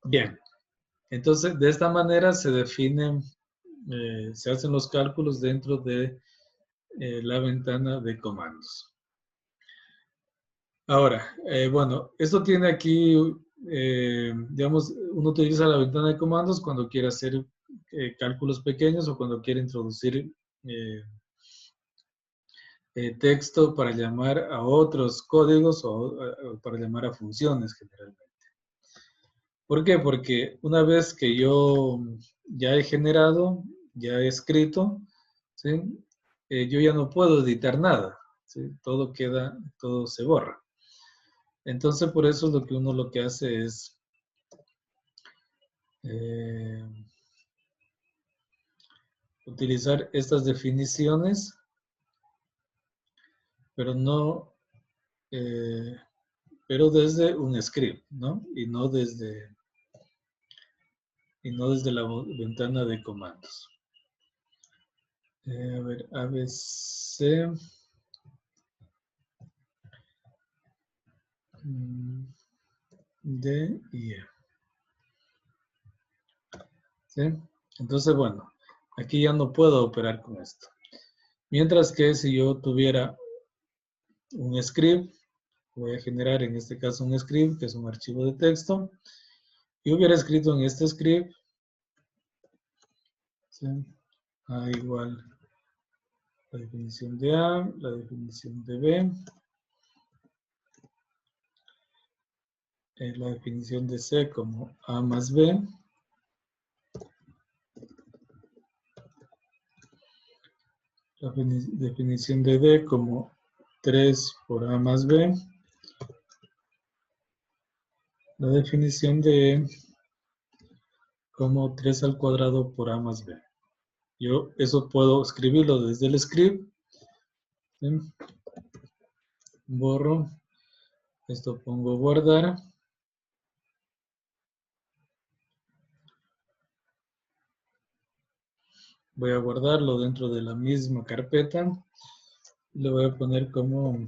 Bien, entonces de esta manera se definen, se hacen los cálculos dentro de la ventana de comandos. Ahora, bueno, esto tiene aquí, digamos, uno utiliza la ventana de comandos cuando quiere hacer cálculos pequeños o cuando quiere introducir texto para llamar a otros códigos o para llamar a funciones generalmente. ¿Por qué? Porque una vez que yo ya he generado, ya he escrito, ¿sí? Yo ya no puedo editar nada, ¿sí? Todo queda, todo se borra. Entonces, por eso lo que uno lo que hace es utilizar estas definiciones, pero no, pero desde un script, ¿no? Y no desde la ventana de comandos. A ver, ABC. D y E. ¿Sí? Entonces, bueno, aquí ya no puedo operar con esto. Mientras que si yo tuviera un script, voy a generar en este caso un script, que es un archivo de texto, y hubiera escrito en este script, ¿sí? A igual la definición de A, la definición de B, la definición de C como A más B, la definición de D como 3 por A más B, la definición de E como 3 al cuadrado por A más B. Yo eso puedo escribirlo desde el script. ¿Sí? Borro. Esto pongo guardar. Voy a guardarlo dentro de la misma carpeta. Le voy a poner como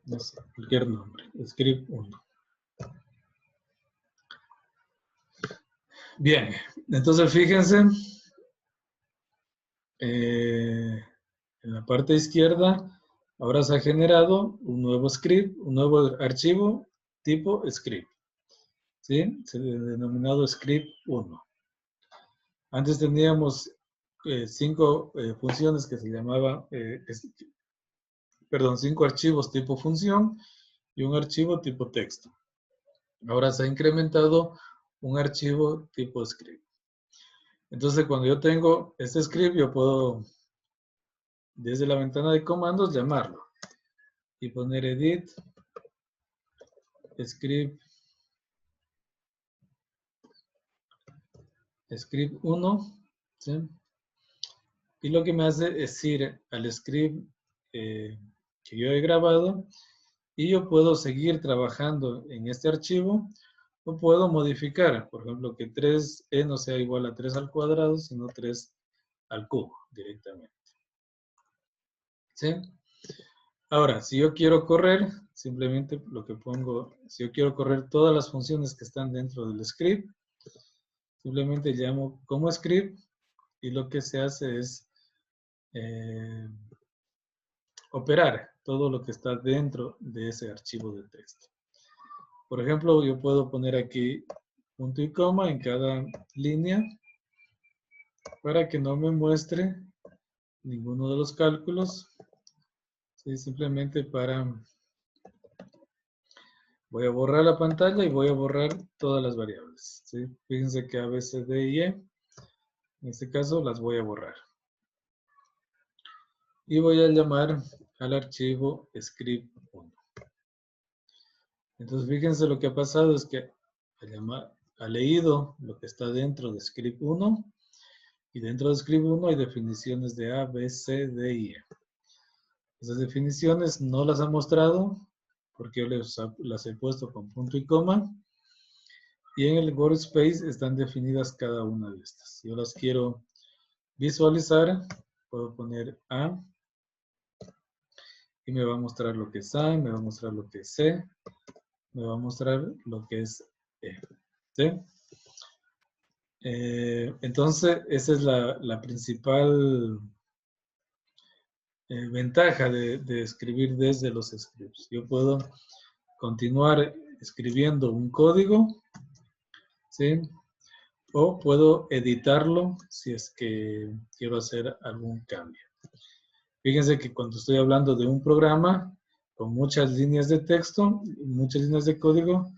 no sé, cualquier nombre. Script 1. Bien, entonces fíjense. En la parte izquierda ahora se ha generado un nuevo script, un nuevo archivo tipo script. ¿Sí? Se ha denominado script 1. Antes teníamos 5 funciones que se llamaba, perdón, 5 archivos tipo función y un archivo tipo texto. Ahora se ha incrementado un archivo tipo script. Entonces, cuando yo tengo este script, yo puedo, desde la ventana de comandos, llamarlo y poner edit script 1, ¿sí? Y lo que me hace es ir al script que yo he grabado y yo puedo seguir trabajando en este archivo o puedo modificar, por ejemplo, que 3e no sea igual a 3 al cuadrado, sino 3 al cubo directamente. ¿Sí? Ahora, si yo quiero correr, simplemente lo que pongo, si yo quiero correr todas las funciones que están dentro del script, simplemente llamo como script y lo que se hace es operar todo lo que está dentro de ese archivo de texto. Por ejemplo, yo puedo poner aquí punto y coma en cada línea para que no me muestre ninguno de los cálculos. ¿Sí? Simplemente voy a borrar la pantalla y voy a borrar todas las variables. ¿Sí? Fíjense que A, B, C, D y E, en este caso las voy a borrar. Y voy a llamar al archivo script1. Entonces fíjense lo que ha pasado es que ha leído lo que está dentro de script1 y dentro de script1 hay definiciones de A, B, C, D y E. Esas definiciones no las ha mostrado porque yo las he puesto con punto y coma y en el workspace están definidas cada una de estas. Yo las quiero visualizar, puedo poner A y me va a mostrar lo que es A, me va a mostrar lo que es C, me va a mostrar lo que es E. ¿Sí? Entonces, esa es la principal ventaja de escribir desde los scripts. Yo puedo continuar escribiendo un código, ¿sí? O puedo editarlo si es que quiero hacer algún cambio. Fíjense que cuando estoy hablando de un programa con muchas líneas de texto, muchas líneas de código,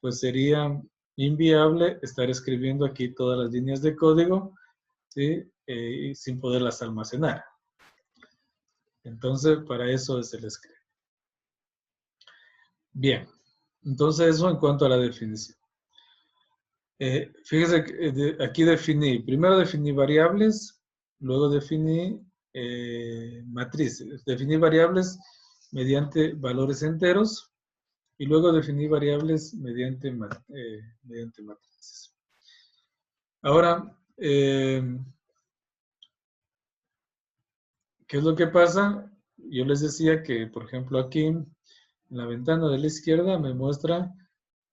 pues sería inviable estar escribiendo aquí todas las líneas de código, ¿sí? Sin poderlas almacenar. Entonces, para eso es el script. Bien, entonces eso en cuanto a la definición. Fíjese que aquí primero definí variables, luego definí matrices. Definí variables mediante valores enteros y luego definí variables mediante matrices. Ahora, ¿qué es lo que pasa? Yo les decía que, por ejemplo, aquí en la ventana de la izquierda me muestra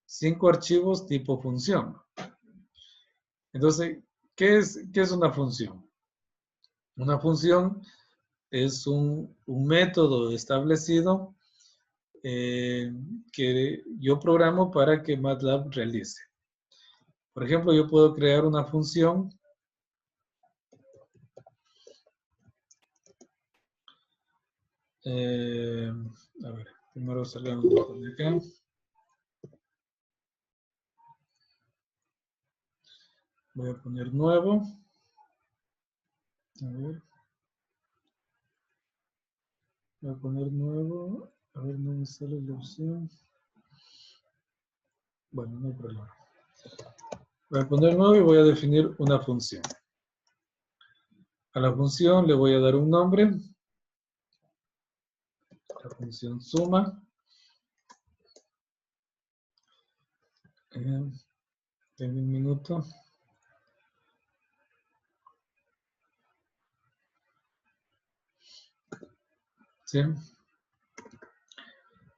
5 archivos tipo función. Entonces, ¿qué es una función? Una función es un método establecido que yo programo para que MATLAB realice. Por ejemplo, yo puedo crear una función a ver, primero salgamos de acá. Voy a poner nuevo. A ver. Voy a poner nuevo. A ver, no me sale la opción. Bueno, no hay problema. Voy a poner nuevo y voy a definir una función. A la función le voy a dar un nombre. La función suma. Denme un minuto. ¿Sí?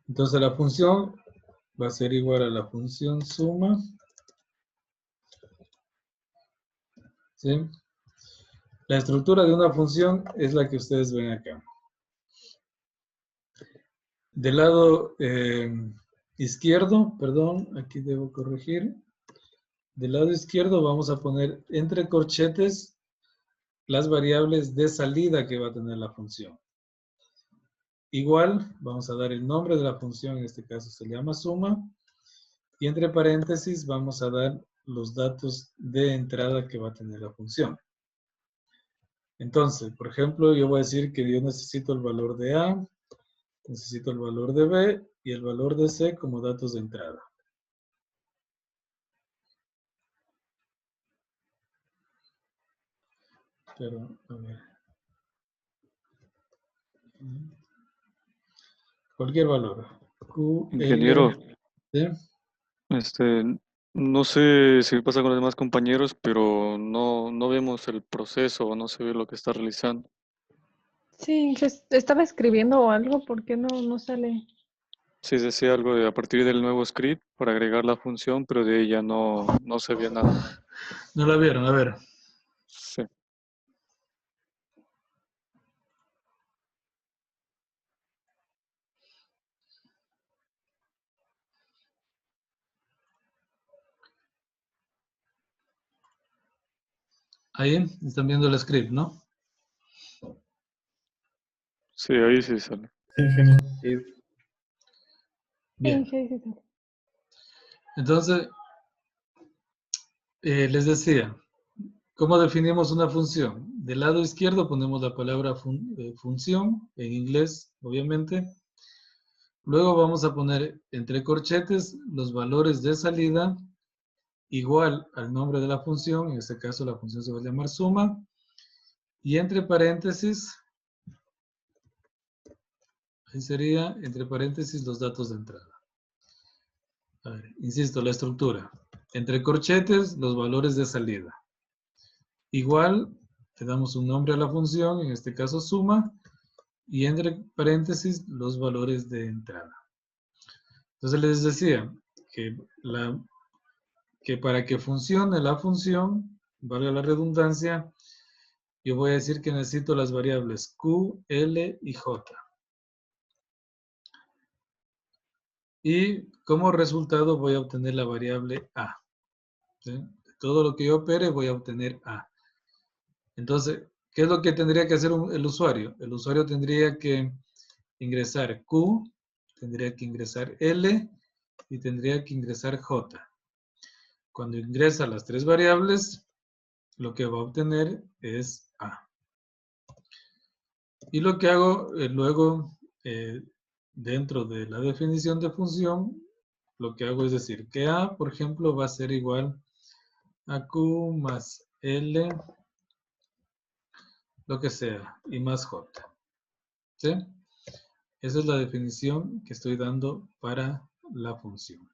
Entonces la función va a ser igual a la función suma. ¿Sí? La estructura de una función es la que ustedes ven acá. Del lado izquierdo, perdón, aquí debo corregir. Del lado izquierdo vamos a poner entre corchetes las variables de salida que va a tener la función. Igual, vamos a dar el nombre de la función, en este caso se llama suma, y entre paréntesis vamos a dar los datos de entrada que va a tener la función. Entonces, por ejemplo, yo voy a decir que yo necesito el valor de A, necesito el valor de B y el valor de C como datos de entrada. Pero, a ver. Cualquier valor. Q, Ingeniero, L, ¿sí? este, no sé si pasa con los demás compañeros, pero no vemos el proceso, no se ve lo que está realizando. Sí, estaba escribiendo o algo, ¿por qué no sale? Sí, decía algo de a partir del nuevo script para agregar la función, pero de ella no se ve nada. No la vieron, a ver. Sí. Ahí están viendo el script, ¿no? Sí, ahí sí sale. Sí, genial. Bien. Sí, sí, sí. Entonces, les decía, ¿cómo definimos una función? Del lado izquierdo ponemos la palabra función, en inglés, obviamente. Luego vamos a poner entre corchetes los valores de salida igual al nombre de la función, en este caso la función se va a llamar suma, y entre paréntesis, ahí sería entre paréntesis los datos de entrada. A ver, insisto, la estructura. Entre corchetes los valores de salida. Igual, le damos un nombre a la función, en este caso suma, y entre paréntesis los valores de entrada. Entonces les decía que para que funcione la función, valga la redundancia, yo voy a decir que necesito las variables Q, L y J. Y como resultado voy a obtener la variable A. ¿Sí? De todo lo que yo opere voy a obtener A. Entonces, ¿qué es lo que tendría que hacer el usuario? El usuario tendría que ingresar Q, tendría que ingresar L y tendría que ingresar J. Cuando ingresa las tres variables, lo que va a obtener es A. Y lo que hago luego, dentro de la definición de función, lo que hago es decir que A, por ejemplo, va a ser igual a Q más L, lo que sea, y más J. ¿Sí? Esa es la definición que estoy dando para la función.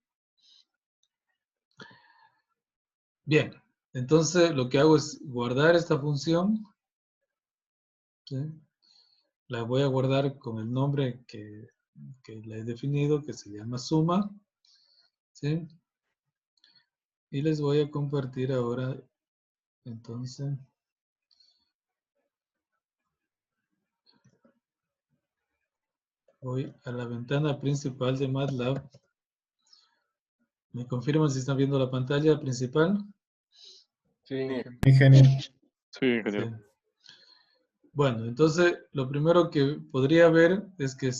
Bien, entonces lo que hago es guardar esta función. ¿Sí? La voy a guardar con el nombre que la he definido, que se llama suma. ¿Sí? Y les voy a compartir ahora, entonces, voy a la ventana principal de MATLAB. ¿Me confirman si están viendo la pantalla principal? Sí, genial. Sí, Sí. ingeniero. Bueno, entonces lo primero que podría ver es que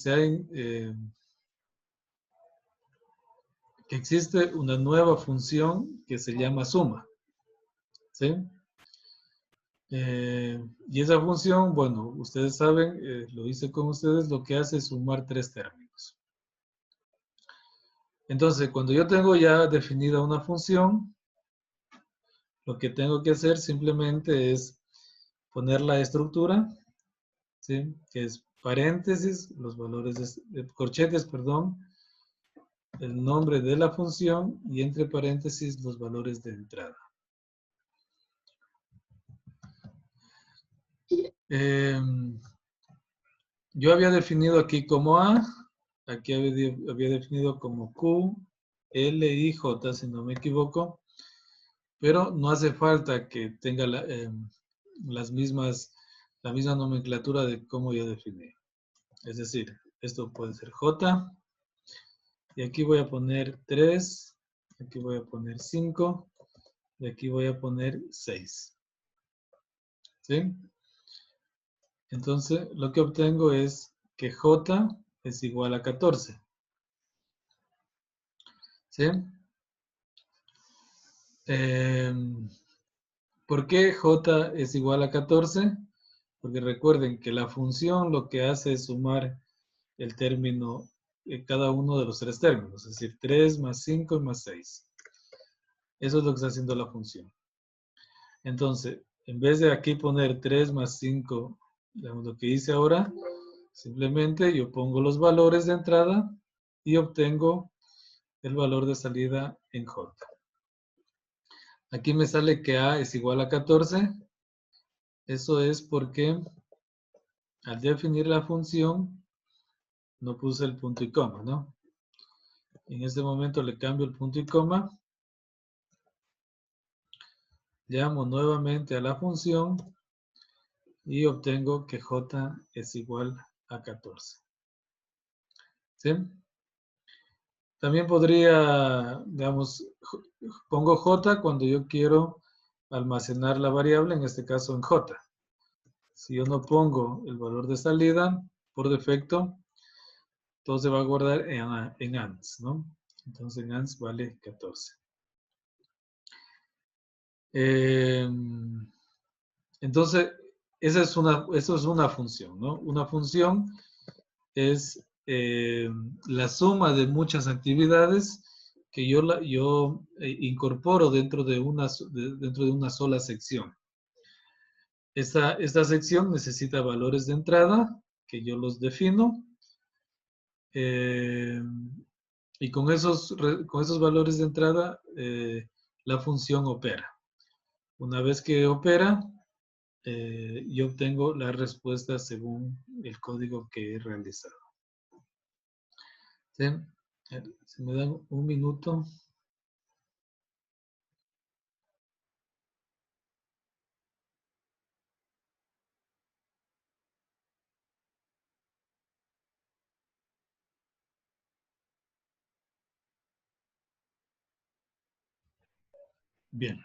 que existe una nueva función que se llama suma. ¿Sí? Y esa función, bueno, ustedes saben, lo hice con ustedes, lo que hace es sumar tres términos. Entonces, cuando yo tengo ya definida una función, lo que tengo que hacer simplemente es poner la estructura, ¿sí? Que es paréntesis, los valores de corchetes, perdón, el nombre de la función y entre paréntesis los valores de entrada. Yo había definido aquí como A, aquí había definido como Q, L y J, si no me equivoco, pero no hace falta que tenga la misma nomenclatura de cómo yo definí. Es decir, esto puede ser J, y aquí voy a poner 3, aquí voy a poner 5, y aquí voy a poner 6. ¿Sí? Entonces, lo que obtengo es que J es igual a 14. ¿Sí? ¿Por qué J es igual a 14? Porque recuerden que la función lo que hace es sumar el término, cada uno de los tres términos, es decir, 3 más 5 y más 6. Eso es lo que está haciendo la función. Entonces, en vez de aquí poner 3 más 5, digamos lo que hice ahora, simplemente yo pongo los valores de entrada y obtengo el valor de salida en J. Aquí me sale que A es igual a 14. Eso es porque al definir la función no puse el punto y coma, ¿no? En este momento le cambio el punto y coma. Llamo nuevamente a la función y obtengo que J es igual a 14. ¿Sí? También podría, digamos, pongo J cuando yo quiero almacenar la variable, en este caso en J. Si yo no pongo el valor de salida, por defecto, todo se va a guardar en ANS, ¿no? Entonces en ANS vale 14. Entonces, eso es una función, ¿no? Una función es la suma de muchas actividades que yo incorporo dentro de una sola sección. Esta sección necesita valores de entrada, que yo los defino, y con esos valores de entrada, la función opera. Una vez que opera, yo obtengo la respuesta según el código que he realizado. ¿Sí? Si me dan un minuto. Bien.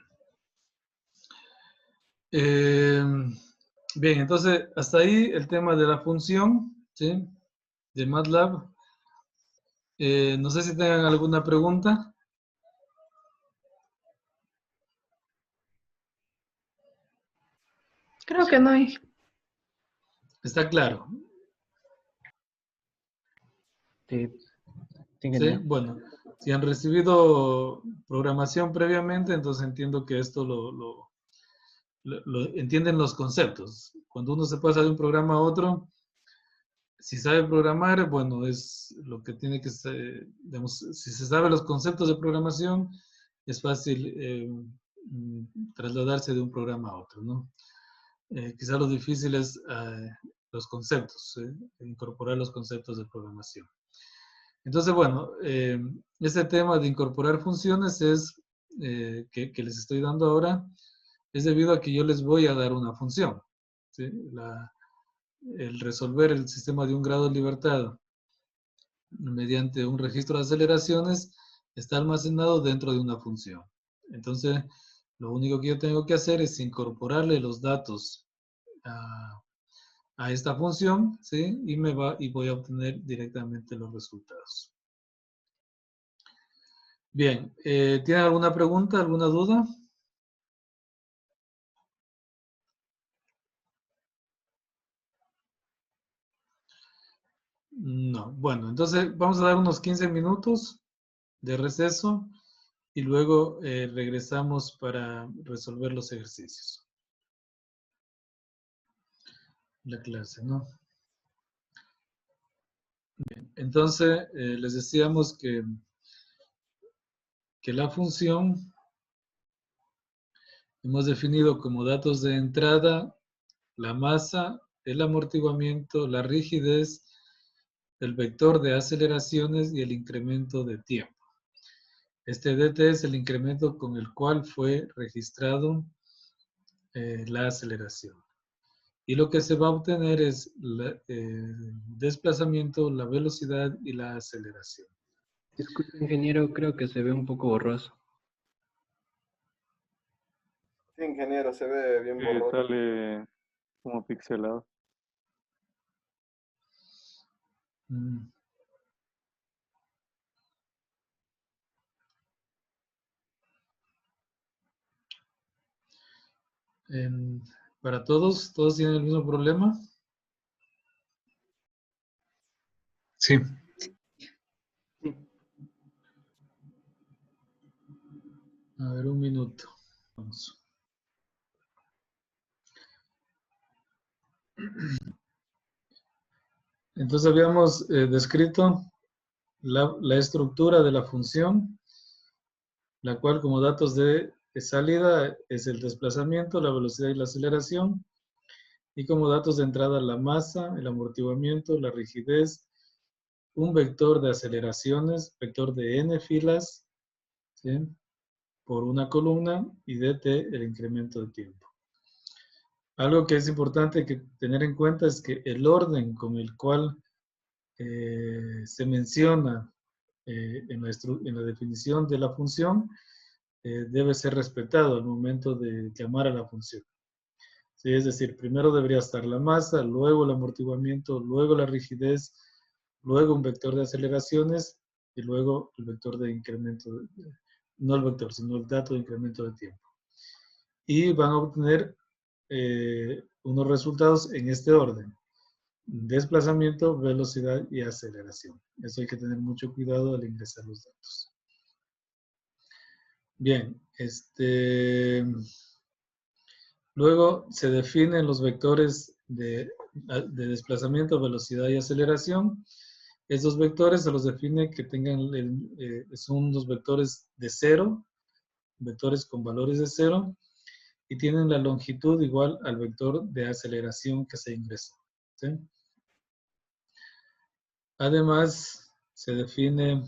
Bien, entonces hasta ahí el tema de la función, ¿sí? De MATLAB. No sé si tengan alguna pregunta. Creo que no hay. ¿Está claro? Sí, Sí, bueno, si han recibido programación previamente, entonces entiendo que esto lo entienden los conceptos. Cuando uno se pasa de un programa a otro, si sabe programar, bueno, es lo que tiene que ser, digamos, si se sabe los conceptos de programación, es fácil trasladarse de un programa a otro, ¿no? Quizá lo difícil es los conceptos, incorporar los conceptos de programación. Entonces, bueno, este tema de incorporar funciones es, que les estoy dando ahora, es debido a que yo les voy a dar una función, ¿sí? El resolver el sistema de un grado de libertad mediante un registro de aceleraciones está almacenado dentro de una función. Entonces, lo único que yo tengo que hacer es incorporarle los datos a esta función, ¿sí? Y voy a obtener directamente los resultados. Bien, ¿tienen alguna pregunta, alguna duda? No. Bueno, entonces vamos a dar unos 15 minutos de receso y luego regresamos para resolver los ejercicios. La clase, ¿no? Bien, entonces les decíamos que la función hemos definido como datos de entrada la masa, el amortiguamiento, la rigidez, el vector de aceleraciones y el incremento de tiempo. Este dt es el incremento con el cual fue registrado la aceleración. Y lo que se va a obtener es el desplazamiento, la velocidad y la aceleración. Disculpe, ingeniero, creo que se ve un poco borroso. Sí, ingeniero, se ve bien borroso. Sale como pixelado. Mm. Para todos tienen el mismo problema. Sí. A ver, un minuto. Vamos. Entonces habíamos descrito la estructura de la función, la cual como datos de salida es el desplazamiento, la velocidad y la aceleración, y como datos de entrada la masa, el amortiguamiento, la rigidez, un vector de aceleraciones, vector de n filas, ¿sí? Por una columna, y dt el incremento de tiempo. Algo que es importante tener en cuenta es que el orden con el cual se menciona en la definición de la función debe ser respetado al momento de llamar a la función. ¿Sí? Es decir, primero debería estar la masa, luego el amortiguamiento, luego la rigidez, luego un vector de aceleraciones y luego el vector de incremento, no el vector, sino el dato de incremento de tiempo. Y van a obtener unos resultados en este orden: desplazamiento, velocidad y aceleración. Eso hay que tener mucho cuidado al ingresar los datos. Bien, luego se definen los vectores de desplazamiento, velocidad y aceleración. Estos vectores se los define que tengan, son los vectores de cero, vectores con valores de cero, y tienen la longitud igual al vector de aceleración que se ingresa. ¿Sí? Además, se define,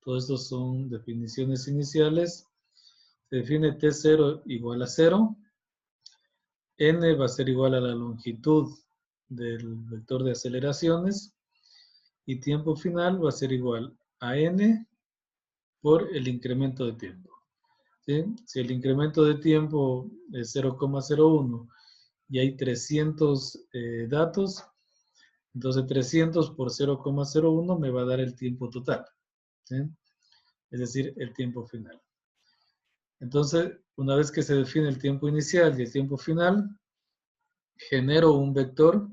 todo esto son definiciones iniciales, se define T0 igual a 0, N va a ser igual a la longitud del vector de aceleraciones, y tiempo final va a ser igual a N por el incremento de tiempo. ¿Sí? Si el incremento de tiempo es 0,01 y hay 300 datos, entonces 300 por 0,01 me va a dar el tiempo total. ¿Sí? Es decir, el tiempo final. Entonces, una vez que se define el tiempo inicial y el tiempo final, genero un vector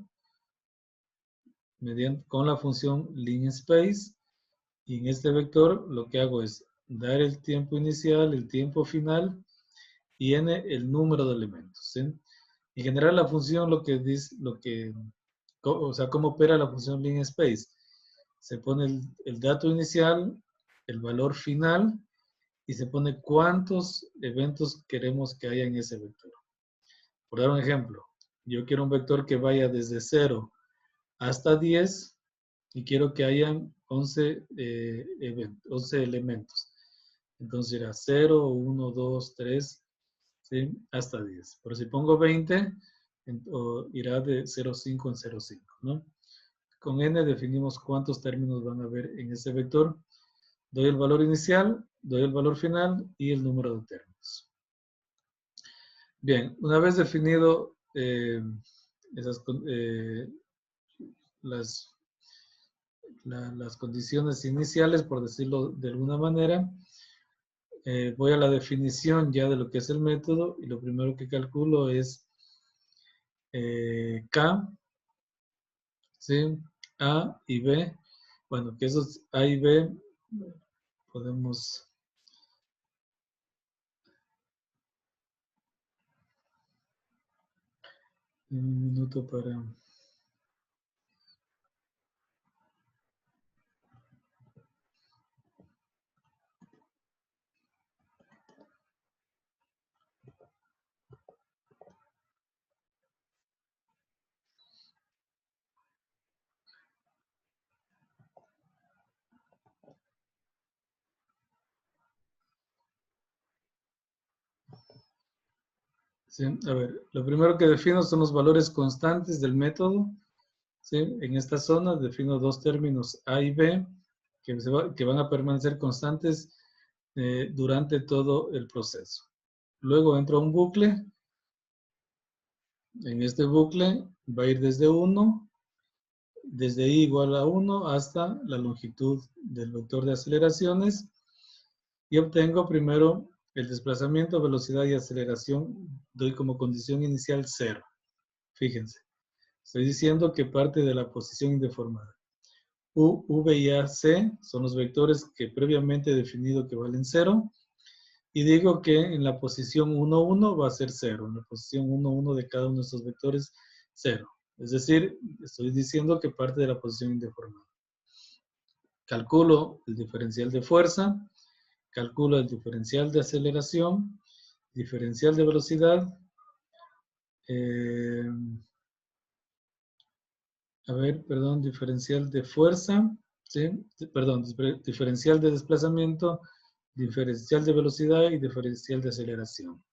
con la función linspace, y en este vector lo que hago es dar el tiempo inicial, el tiempo final y n el número de elementos. ¿Sí? En general la función lo que dice, o sea, cómo opera la función linspace. Se pone el dato inicial, el valor final, y se pone cuántos eventos queremos que haya en ese vector. Por dar un ejemplo, yo quiero un vector que vaya desde 0 hasta 10 y quiero que hayan 11 elementos. Entonces irá 0, 1, 2, 3, ¿sí? Hasta 10. Pero si pongo 20, irá de 0,5 en 0,5, ¿no? Con n definimos cuántos términos van a haber en ese vector. Doy el valor inicial, doy el valor final y el número de términos. Bien, una vez definido las condiciones iniciales, por decirlo de alguna manera, voy a la definición ya de lo que es el método, y lo primero que calculo es K, ¿sí? A y B. Bueno, que esos A y B podemos... Un minuto para... ¿Sí? A ver, lo primero que defino son los valores constantes del método. ¿Sí? En esta zona defino dos términos A y B que van a permanecer constantes durante todo el proceso. Luego entro a un bucle. En este bucle va a ir desde 1, desde i igual a 1 hasta la longitud del vector de aceleraciones, y obtengo primero el desplazamiento, velocidad y aceleración. Doy como condición inicial 0. Fíjense, estoy diciendo que parte de la posición indeformada. U, V y A, C son los vectores que previamente he definido que valen 0. Y digo que en la posición 1, 1 va a ser 0. En la posición 1, 1 de cada uno de estos vectores, 0. Es decir, estoy diciendo que parte de la posición indeformada. Calculo el diferencial de fuerza, calculo el diferencial de aceleración, diferencial de velocidad, diferencial de fuerza, ¿sí? Diferencial de desplazamiento, diferencial de velocidad y diferencial de aceleración.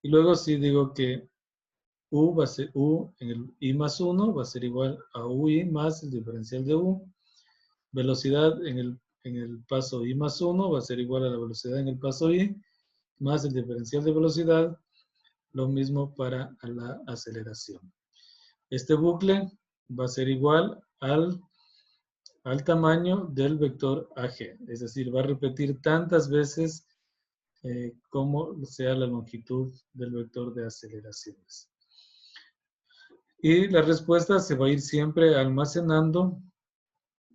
Y luego sí digo que U va a ser U en el I más 1, va a ser igual a UI más el diferencial de U. Velocidad en el paso I más 1 va a ser igual a la velocidad en el paso I. más el diferencial de velocidad, lo mismo para la aceleración. Este bucle va a ser igual al tamaño del vector AG, es decir, va a repetir tantas veces como sea la longitud del vector de aceleraciones. Y la respuesta se va a ir siempre almacenando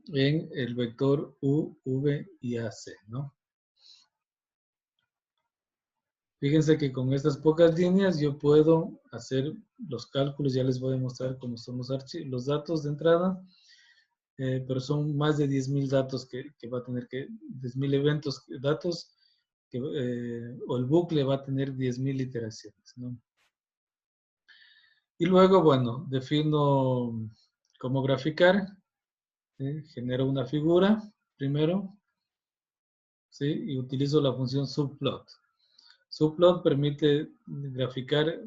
en el vector U, V y AC, ¿no? Fíjense que con estas pocas líneas yo puedo hacer los cálculos, ya les voy a mostrar cómo son los datos de entrada, pero son más de 10.000 datos que va a tener 10.000 eventos, datos, o el bucle va a tener 10.000 iteraciones, ¿no? Y luego, bueno, defino cómo graficar, ¿sí? Genero una figura primero, ¿sí? Y utilizo la función subplot. Subplot permite graficar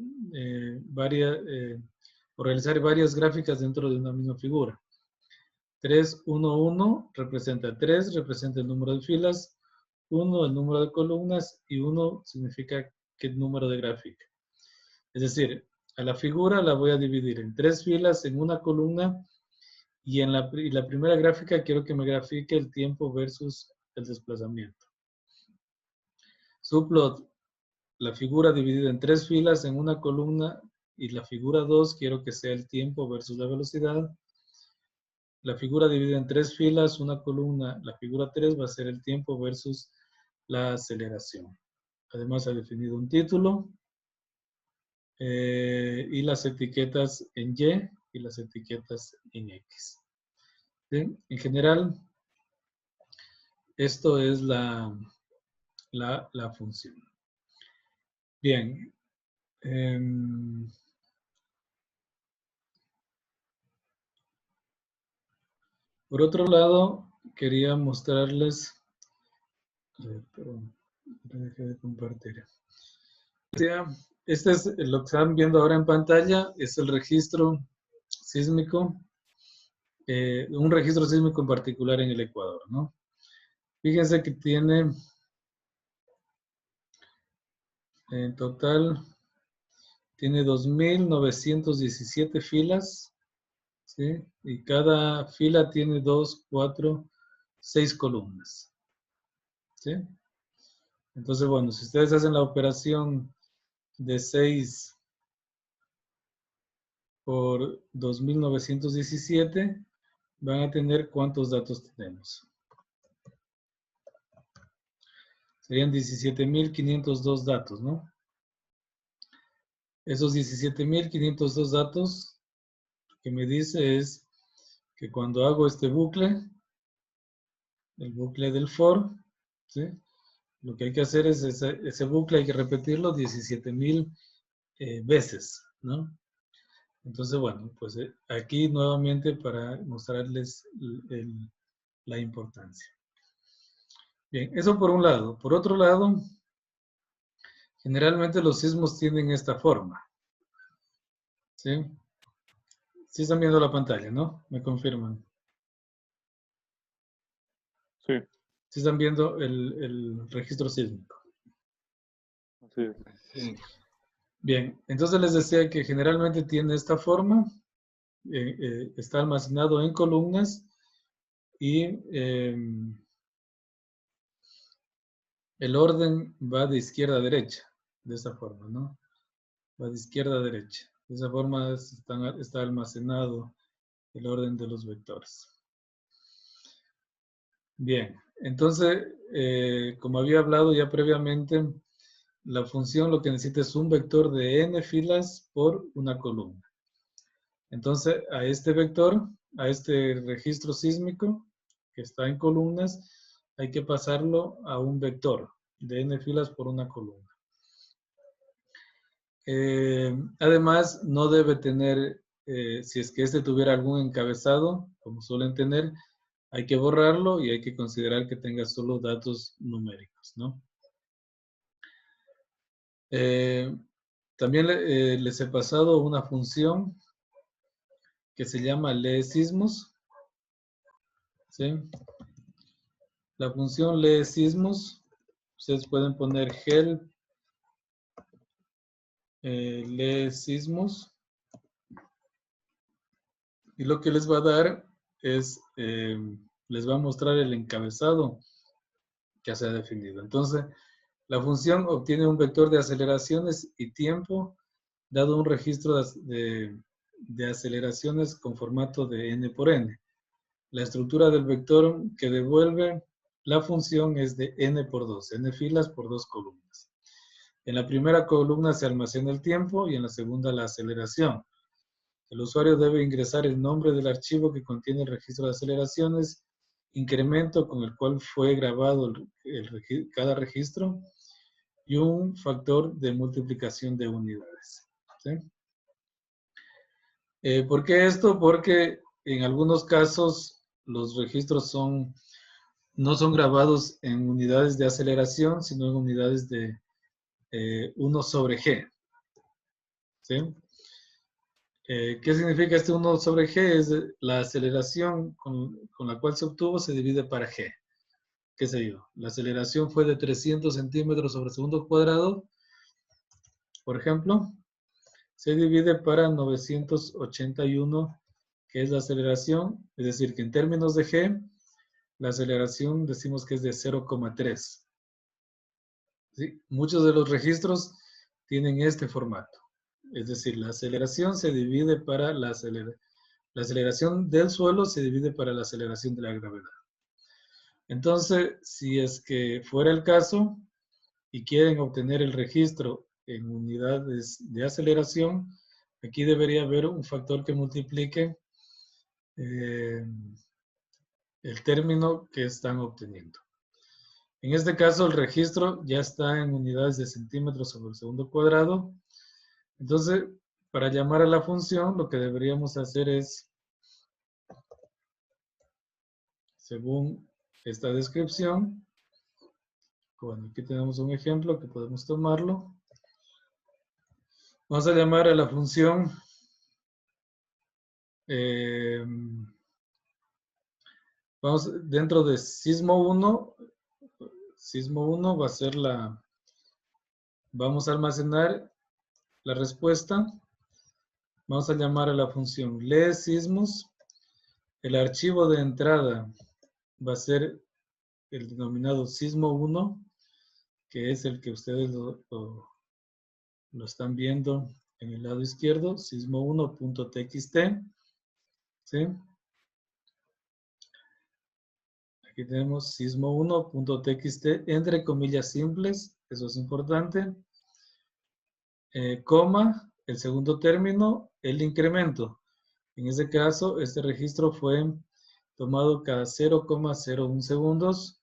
o realizar varias gráficas dentro de una misma figura. 3, 1, 1 representa 3, representa el número de filas, 1 el número de columnas y 1 significa qué número de gráfica. Es decir, a la figura la voy a dividir en 3 filas, en una columna, y en la primera gráfica quiero que me grafique el tiempo versus el desplazamiento. Subplot, la figura dividida en 3 filas, en una columna, y la figura 2 quiero que sea el tiempo versus la velocidad. La figura dividida en 3 filas, una columna, la figura 3 va a ser el tiempo versus la aceleración. Además ha definido un título y las etiquetas en Y y las etiquetas en X. ¿Sí? En general, esto es la función. Bien. Por otro lado, quería mostrarles, perdón, dejé de compartir. Este es lo que están viendo ahora en pantalla, es el registro sísmico, un registro sísmico en particular en el Ecuador, ¿no? Fíjense que tiene en total, tiene 2.917 filas, ¿sí? Y cada fila tiene 2, 4, 6 columnas, ¿sí? Entonces, bueno, si ustedes hacen la operación de 6 por 2.917, van a tener ¿cuántos datos tenemos? Serían 17.502 datos, ¿no? Esos 17.502 datos que me dice es que cuando hago este bucle, el bucle del for, ¿sí? Lo que hay que hacer es ese bucle, hay que repetirlo 17.000 veces, ¿no? Entonces, bueno, pues aquí nuevamente para mostrarles la importancia. Bien, eso por un lado. Por otro lado, generalmente los sismos tienen esta forma. ¿Sí? Sí están viendo la pantalla, ¿no? Me confirman. Sí. Sí están viendo el registro sísmico. Así es. Sí. Bien, entonces les decía que generalmente tiene esta forma. Está almacenado en columnas y el orden va de izquierda a derecha, de esta forma, ¿no? Va de izquierda a derecha. De esa forma está almacenado el orden de los vectores. Bien, entonces, como había hablado ya previamente, la función lo que necesita es un vector de n filas por una columna. Entonces, a este vector, a este registro sísmico que está en columnas, hay que pasarlo a un vector de n filas por una columna. Además, no debe tener, si es que este tuviera algún encabezado, como suelen tener, hay que borrarlo y hay que considerar que tenga solo datos numéricos, ¿no? También les he pasado una función que se llama lee sismos, ¿sí? La función lee sismos, ustedes pueden poner help lee sismos. Y lo que les va a dar es, les va a mostrar el encabezado que se ha definido. Entonces, la función obtiene un vector de aceleraciones y tiempo dado un registro de aceleraciones con formato de n por n. La estructura del vector que devuelve la función es de n por 2, n filas por 2 columnas. En la primera columna se almacena el tiempo y en la segunda la aceleración. El usuario debe ingresar el nombre del archivo que contiene el registro de aceleraciones, incremento con el cual fue grabado cada registro y un factor de multiplicación de unidades. ¿Sí? ¿Por qué esto? Porque en algunos casos los registros no son grabados en unidades de aceleración, sino en unidades de 1 sobre G. ¿Sí? ¿Qué significa este 1 sobre G? Es la aceleración con la cual se obtuvo se divide para G. ¿Qué sé yo? La aceleración fue de 300 centímetros sobre segundo cuadrado, por ejemplo. Se divide para 981, que es la aceleración. Es decir, que en términos de G, la aceleración decimos que es de 0,3. ¿Sí? Muchos de los registros tienen este formato. Es decir, la aceleración se divide para la aceleración del suelo se divide para la aceleración de la gravedad. Entonces, si es que fuera el caso y quieren obtener el registro en unidades de aceleración, aquí debería haber un factor que multiplique el término que están obteniendo. En este caso, el registro ya está en unidades de centímetros sobre segundo cuadrado. Entonces, para llamar a la función, lo que deberíamos hacer es, según esta descripción, bueno, aquí tenemos un ejemplo que podemos tomarlo. Vamos a llamar a la función vamos dentro de sismo 1. Sismo 1 va a ser vamos a almacenar la respuesta. Vamos a llamar a la función lee sismos. El archivo de entrada va a ser el denominado sismo 1, que es el que ustedes lo están viendo en el lado izquierdo, sismo1.txt. ¿Sí? Aquí tenemos sismo1.txt entre comillas simples, eso es importante, coma, el segundo término, el incremento. En este caso, este registro fue tomado cada 0,01 segundos.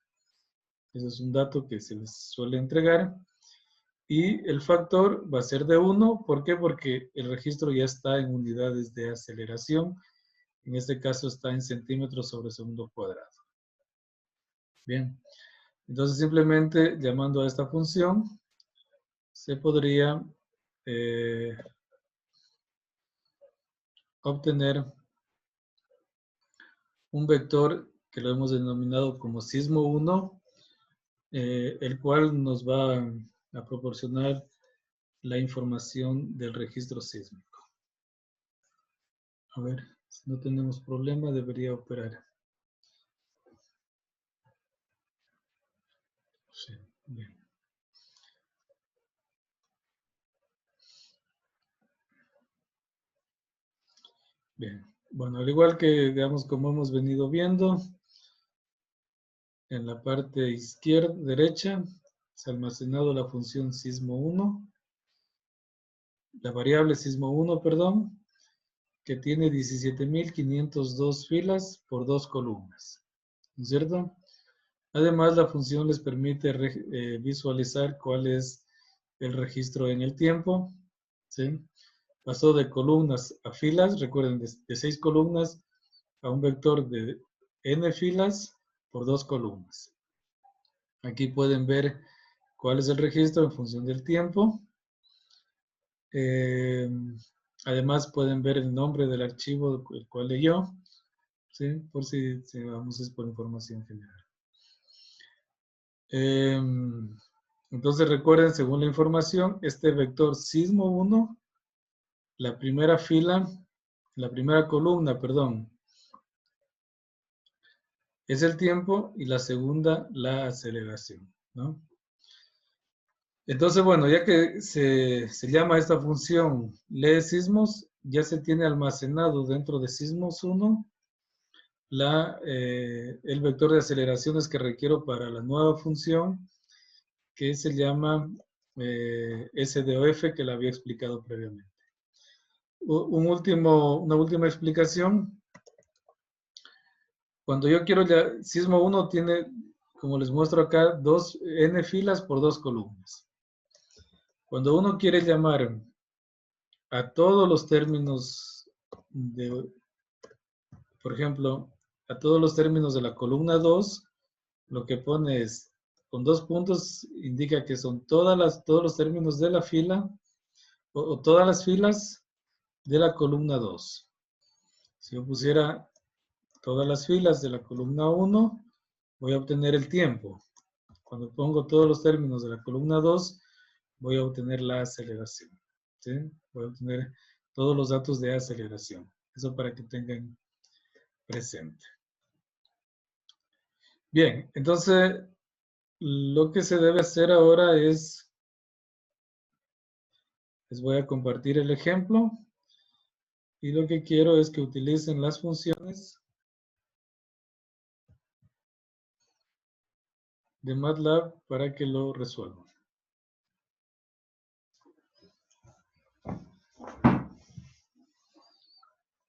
Eso es un dato que se les suele entregar. Y el factor va a ser de 1. ¿Por qué? Porque el registro ya está en unidades de aceleración. En este caso está en centímetros sobre segundo cuadrado. Bien. Entonces simplemente llamando a esta función se podría obtener un vector que lo hemos denominado como sismo 1, el cual nos va a proporcionar la información del registro sísmico. A ver, si no tenemos problema, debería operar. Sí, bien. Bien. Bueno, al igual que, digamos, como hemos venido viendo, en la parte izquierda, derecha, se ha almacenado la función sismo 1, la variable sismo 1, perdón, que tiene 17.502 filas por 2 columnas, ¿no es cierto? Además, la función les permite visualizar cuál es el registro en el tiempo, ¿sí? Pasó de columnas a filas, recuerden, de 6 columnas a un vector de n filas por 2 columnas. Aquí pueden ver cuál es el registro en función del tiempo. Además pueden ver el nombre del archivo el cual leyó, ¿sí? Por si vamos es por información general. Entonces recuerden, según la información, este vector sismo 1, la primera fila, la primera columna, perdón, es el tiempo y la segunda la aceleración, ¿no? Entonces, bueno, ya que se llama esta función lee sismos, ya se tiene almacenado dentro de sismos 1 el vector de aceleraciones que requiero para la nueva función que se llama SDOF, que la había explicado previamente. Una última explicación. Cuando yo quiero, sismo 1 tiene, como les muestro acá, n filas por 2 columnas. Cuando uno quiere llamar a todos los términos por ejemplo, a todos los términos de la columna 2, lo que pone es, con 2 puntos, indica que son todos los términos de la fila, o todas las filas de la columna 2. Si yo pusiera todas las filas de la columna 1, voy a obtener el tiempo. Cuando pongo todos los términos de la columna 2, voy a obtener la aceleración. ¿Sí? Voy a obtener todos los datos de aceleración. Eso para que tengan presente. Bien, entonces lo que se debe hacer ahora es, les voy a compartir el ejemplo y lo que quiero es que utilicen las funciones de MATLAB para que lo resuelvan.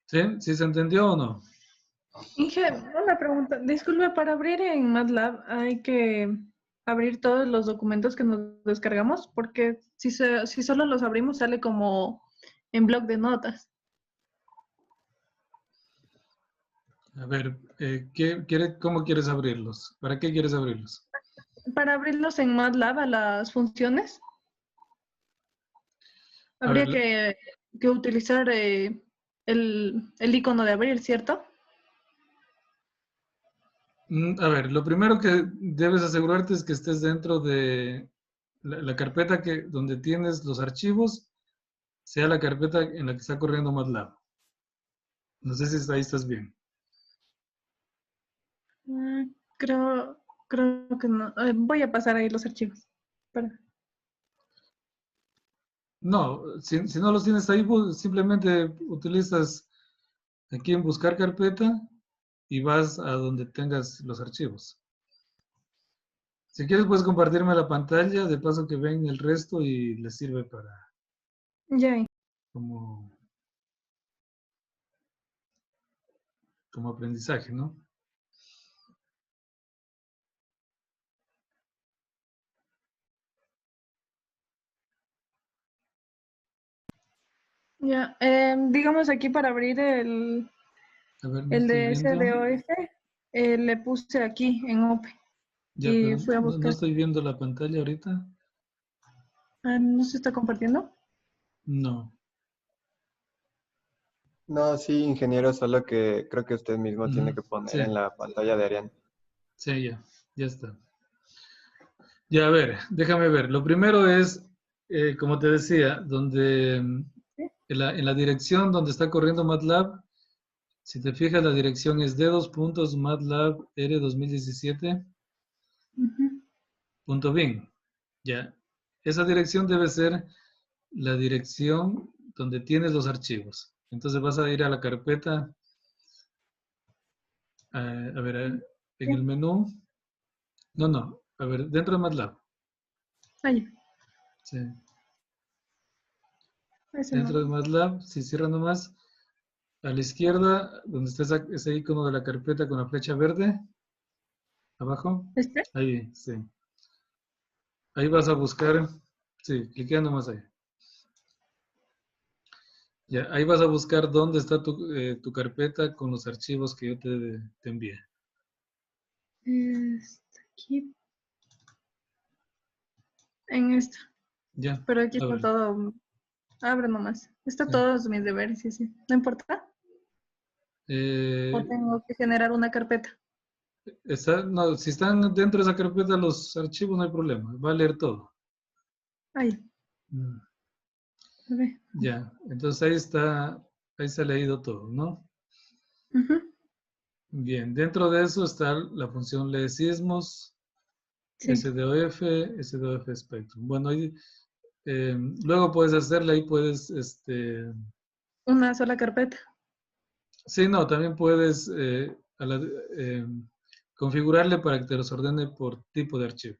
¿Sí? ¿Sí se entendió o no? Inge, una pregunta. Disculpe, para abrir en MATLAB hay que abrir todos los documentos que nos descargamos, porque si solo los abrimos sale como en bloc de notas. A ver, ¿cómo quieres abrirlos? ¿Para qué quieres abrirlos? Para abrirlos en MATLAB a las funciones, A habría ver, que utilizar el icono de abrir, ¿cierto? a ver, lo primero que debes asegurarte es que estés dentro de la carpeta donde tienes los archivos, sea la carpeta en la que está corriendo MATLAB. No sé si ahí estás bien. Ah, creo que no. Voy a pasar ahí los archivos. Espera. No, si no los tienes ahí, pues simplemente utilizas aquí en buscar carpeta y vas a donde tengas los archivos. Si quieres, puedes compartirme la pantalla, de paso que ven el resto y les sirve para Ya. como aprendizaje, ¿no? Ya. Digamos aquí para abrir A ver, no el estoy de viendo. SDOF, le puse aquí en OPE Ya, y pero fui a no buscar. estoy viendo la pantalla ahorita. Ah, ¿no se está compartiendo? No. No, sí, ingeniero, solo que creo que usted mismo tiene que poner Sí, en la pantalla de Ariane. sí, ya está. Ya, a ver, déjame ver. Lo primero es, como te decía, donde en la dirección donde está corriendo MATLAB, si te fijas, la dirección es d2.matlab r2017.bin. Ya, esa dirección debe ser la dirección donde tienes los archivos. Entonces vas a ir a la carpeta, a ver, en el menú. No, a ver, dentro de MATLAB. Ahí. Sí. Ese no. Dentro de MATLAB, si cierra nomás, a la izquierda, donde está ese icono de la carpeta con la flecha verde, abajo, ¿Este? ahí, sí. Ahí vas a buscar, sí, cliquea nomás ahí. Ya, ahí vas a buscar dónde está tu carpeta con los archivos que yo te envié. Está aquí. En esta. Ya, Pero aquí está abre. todo. Abre nomás. Está Sí. todos mis deberes, sí. ¿No importa? ¿O tengo que generar una carpeta? No, si están dentro de esa carpeta los archivos, no hay problema, va a leer todo. Ahí. Mm, A ver. Ya, entonces ahí se ha leído todo, ¿no? Ujú. Bien, dentro de eso está la función leesismos, Sí. SDOF, SDOF Spectrum. Bueno, ahí, luego puedes hacerle, ahí puedes, Una sola carpeta. sí, no, también puedes eh, configurarle para que te los ordene por tipo de archivo.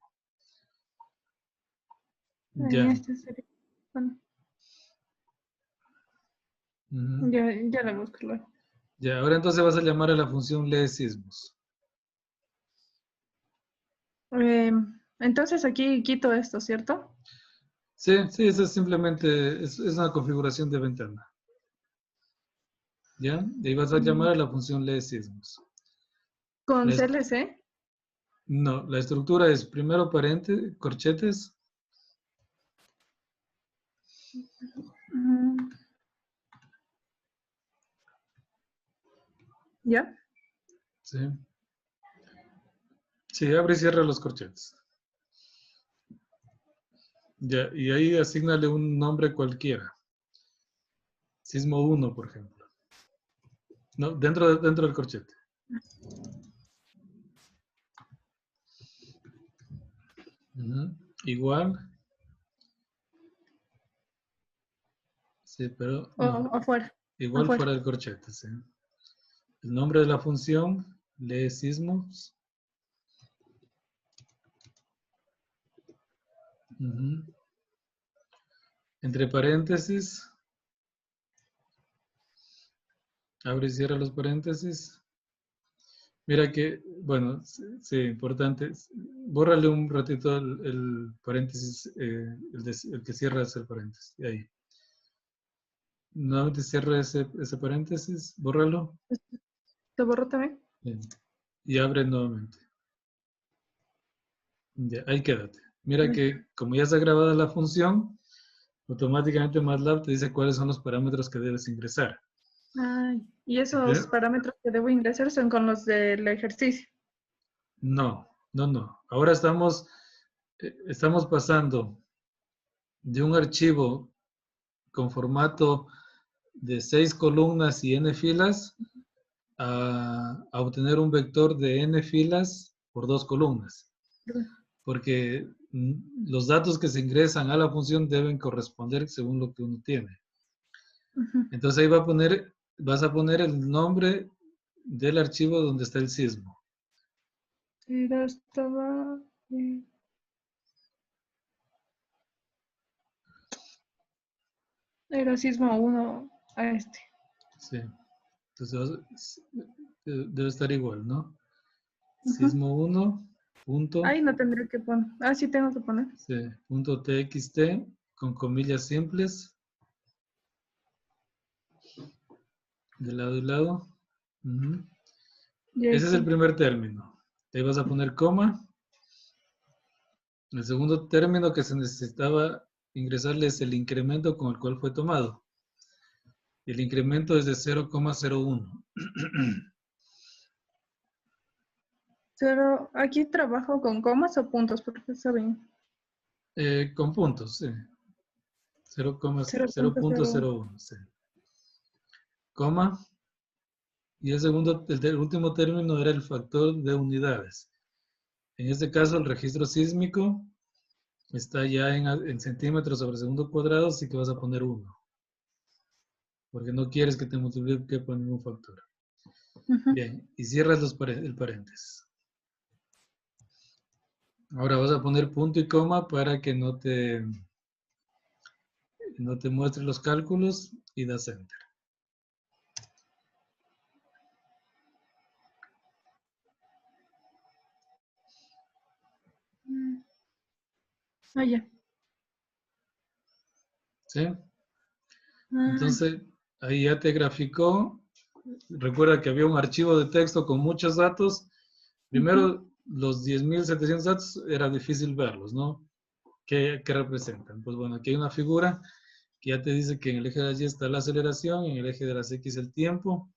Ya. Este sería. Bueno, Ujú. ya la busco luego. Ya, ahora entonces vas a llamar a la función leesismos. Entonces aquí quito esto, ¿cierto? Sí, sí, eso es simplemente, es una configuración de ventana. ¿Ya? Y ahí vas a llamar a la función leesismos. Con La est- CLC. no, la estructura es primero corchetes, Mm, ¿Ya? ¿sí? Sí, abre y cierra los corchetes. Ya, y ahí asígnale un nombre cualquiera. Sismo 1, por ejemplo. No, dentro del corchete. Ujú. Igual. Sí, pero O no. afuera. Igual Afuera. fuera del corchete, sí. El nombre de la función, leesismos. Ujú. Entre paréntesis. Abre y cierra los paréntesis. Mira que, bueno, sí, importante. Bórrale un ratito el paréntesis, el que cierra ese paréntesis. Ahí. Nuevamente cierra ese paréntesis, bórralo. ¿Lo borro también? Bien. Y abre nuevamente. Ya, ahí quédate. Mira Ay. que como ya está grabada la función, automáticamente MATLAB te dice cuáles son los parámetros que debes ingresar. Ay, y esos ¿Entiendes? parámetros que debo ingresar son con los del ejercicio. No, no, no. Ahora estamos pasando de un archivo con formato de 6 columnas y n filas a obtener un vector de n filas por 2 columnas. Porque los datos que se ingresan a la función deben corresponder según lo que uno tiene. Ujú. Entonces ahí vas a poner el nombre del archivo donde está el sismo. Pero estaba... Era sismo 1 a este. Sí. Entonces debe estar igual, ¿no? Ujú. Sismo 1, punto, Ahí no tendré que poner. Ah, sí tengo que poner. sí, punto txt con comillas simples de lado y lado. Ujú. Y ahí Ese es el sí. primer término. Ahí vas a poner coma. El segundo término que se necesitaba ingresarle es el incremento con el cual fue tomado. El incremento es de 0,01. Pero aquí trabajo con comas o puntos, porque está bien. Con puntos, sí. 0.01. 0,01, sí. Coma. Y el último término era el factor de unidades. En este caso, el registro sísmico está ya en centímetros sobre segundo cuadrado, así que vas a poner 1. Porque no quieres que te multiplique por ningún factor. Ujú. Bien, y cierras el paréntesis. Ahora vas a poner punto y coma para que no te muestre los cálculos y das enter. Ah, ya. ¿Sí? Ah, Entonces, ahí ya te graficó. Recuerda que había un archivo de texto con muchos datos. ujú. Primero, los 10.700 datos era difícil verlos, ¿no? ¿Qué representan? Pues bueno, aquí hay una figura que ya te dice que en el eje de las Y está la aceleración, en el eje de las X el tiempo,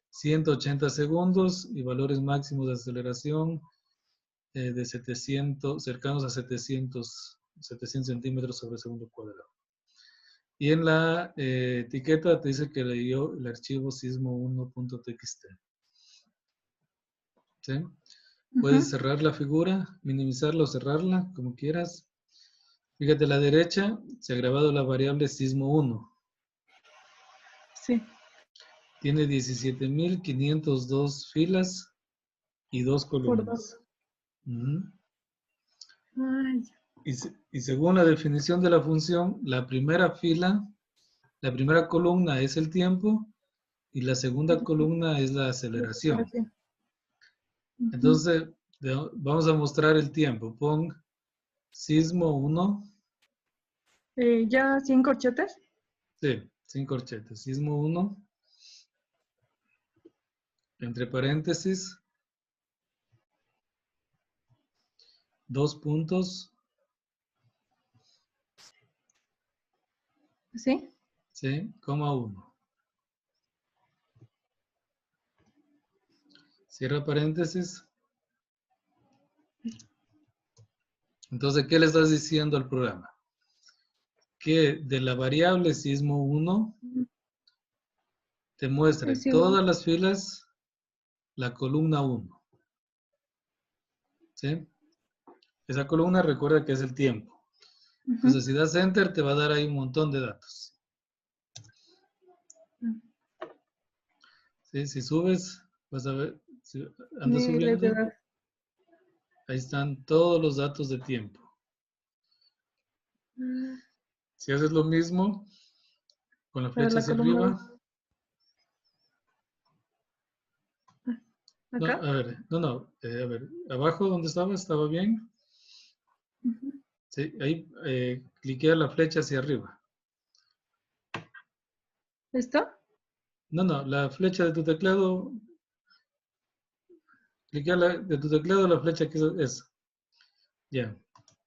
180 segundos y valores máximos de aceleración de 700, cercanos a 700 700 centímetros sobre segundo cuadrado. Y en la etiqueta te dice que leyó el archivo sismo1.txt. ¿Sí? Puedes cerrar la figura, minimizarla o cerrarla, como quieras. Fíjate, a la derecha se ha grabado la variable sismo1. Sí. Tiene 17.502 filas y 2 columnas. Ay, Y según la definición de la función, la primera fila, la primera columna es el tiempo y la segunda columna es la aceleración. Entonces, vamos a mostrar el tiempo. Pon sismo 1. ¿Ya sin corchetes? Sí, sin corchetes. Sismo 1. Entre paréntesis. 2 puntos. ¿Sí? Sí, coma 1. Cierra paréntesis. Entonces, ¿qué le estás diciendo al programa? Que de la variable sismo 1 te muestre Es igual. todas las filas, la columna 1. ¿Sí? Esa columna recuerda que es el tiempo. Entonces, si das Enter, te va a dar ahí un montón de datos. ¿Sí? Si subes, vas a ver, si andas Miles de subiendo, datos. ahí están todos los datos de tiempo. Si haces lo mismo, con la Para flecha la hacia columna arriba. No, ¿Acá? a ver, a ver, abajo donde estaba bien. Sí, ahí cliquea la flecha hacia arriba. ¿Esto? No, la flecha de tu teclado. Cliquea de tu teclado la flecha que es. Ya.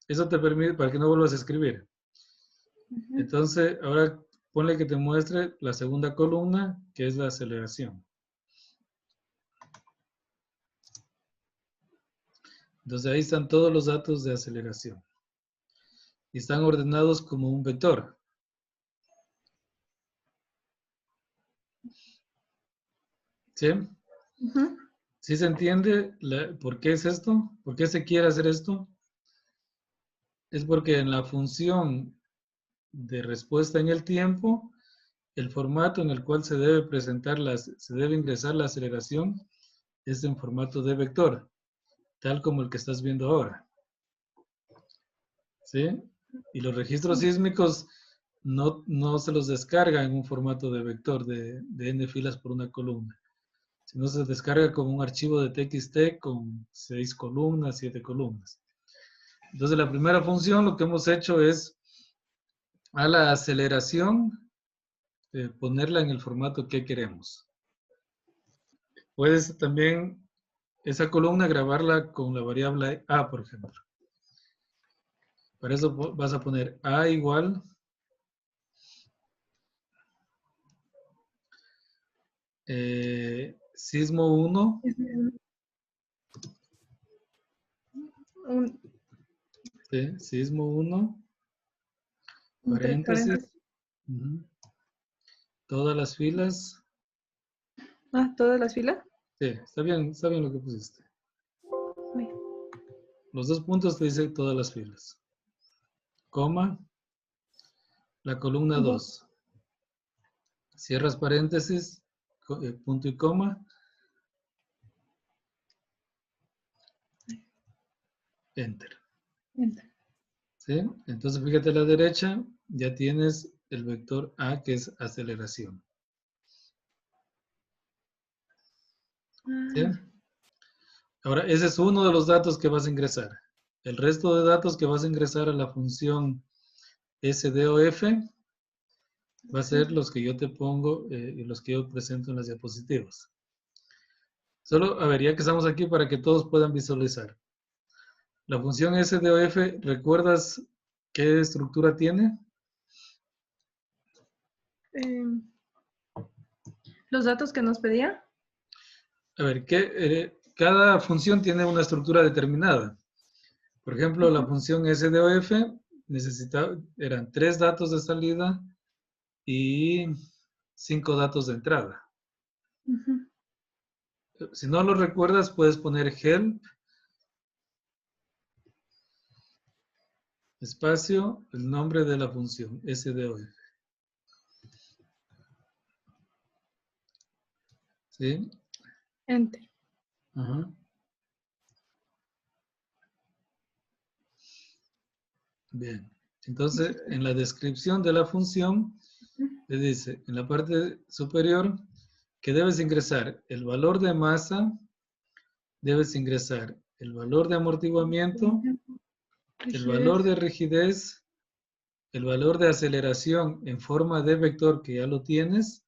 Eso te permite para que no vuelvas a escribir. Entonces, ahora ponle que te muestre la segunda columna, que es la aceleración. Entonces, ahí están todos los datos de aceleración. Y están ordenados como un vector. ¿Sí? ¿Sí se entiende por qué es esto? ¿Por qué se quiere hacer esto? Es porque en la función de respuesta en el tiempo, el formato en el cual se debe presentar, se debe ingresar la aceleración es en formato de vector, tal como el que estás viendo ahora. ¿Sí? Y los registros sísmicos no se los descarga en un formato de vector de n filas por una columna, sino se descarga como un archivo de TXT con 6 columnas, 7 columnas. Entonces la primera función lo que hemos hecho es a la aceleración ponerla en el formato que queremos. Puedes también esa columna grabarla con la variable A, por ejemplo. Para eso vas a poner A igual sismo 1. Sí, sismo 1. Paréntesis. Todas las filas. ¿Todas las filas? Sí, está bien lo que pusiste. Los 2 puntos te dice todas las filas. Coma. La columna 2. Cierras paréntesis, punto y coma. Enter. ¿Sí? Entonces fíjate a la derecha, ya tienes el vector A, que es aceleración. ¿Sí? Ahora, ese es uno de los datos que vas a ingresar. El resto de datos que vas a ingresar a la función SDOF va a ser los que yo te pongo y los que yo presento en las diapositivas. Solo, a ver, ya que estamos aquí para que todos puedan visualizar. La función SDOF, ¿recuerdas qué estructura tiene? ¿Los datos que nos pedía? A ver, cada función tiene una estructura determinada. Por ejemplo, la función SDOF eran 3 datos de salida y 5 datos de entrada. Ujú. Si no lo recuerdas, puedes poner help, espacio, el nombre de la función, SDOF. ¿Sí? Enter. Ajá. Bien. Entonces, en la descripción de la función, le dice en la parte superior que debes ingresar el valor de masa, debes ingresar el valor de amortiguamiento, el valor de rigidez, el valor de aceleración en forma de vector que ya lo tienes,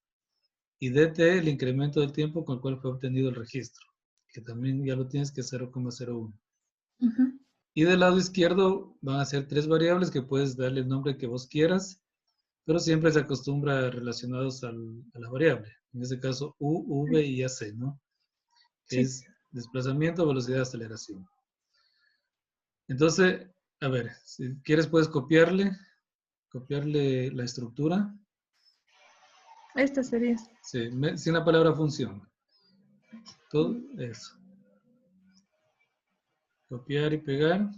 y dt, el incremento del tiempo con el cual fue obtenido el registro, que también ya lo tienes, que es 0,01. Ujú. Y del lado izquierdo van a ser 3 variables que puedes darle el nombre que vos quieras, pero siempre se acostumbra relacionados a la variable. En este caso, U, V y AC, ¿no? Que Sí. es desplazamiento, velocidad, aceleración. Entonces, a ver, si quieres puedes copiarle la estructura. Esta sería. Sí, sin la palabra función. Todo eso. Copiar y pegar.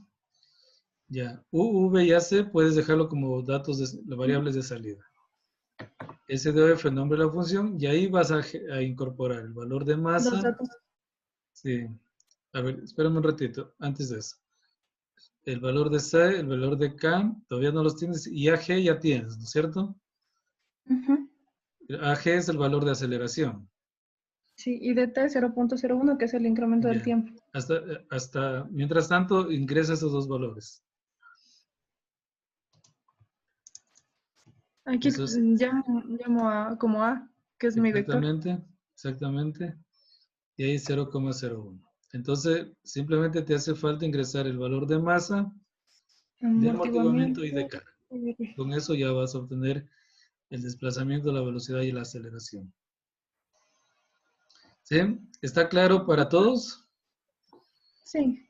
Ya. U, V y AC puedes dejarlo como datos de variables de salida. SDOF, el nombre de la función, y ahí vas a incorporar el valor de Los masa. datos. Sí. A ver, espérame un ratito, antes de eso. El valor de C, el valor de K, todavía no los tienes, y AG ya tienes, ¿no es cierto? Ujú. AG es el valor de aceleración. Sí, y dt 0.01, que es el incremento del Ya. tiempo. Mientras tanto, ingresa esos 2 valores. Aquí Eso es llamo como A, que es mi vector. exactamente. Y ahí 0,01. Entonces, simplemente te hace falta ingresar el valor de masa, de Amortiguamiento. amortiguamiento y de carga. Con eso ya vas a obtener el desplazamiento, la velocidad y la aceleración. ¿Sí? ¿Está claro para todos? Sí.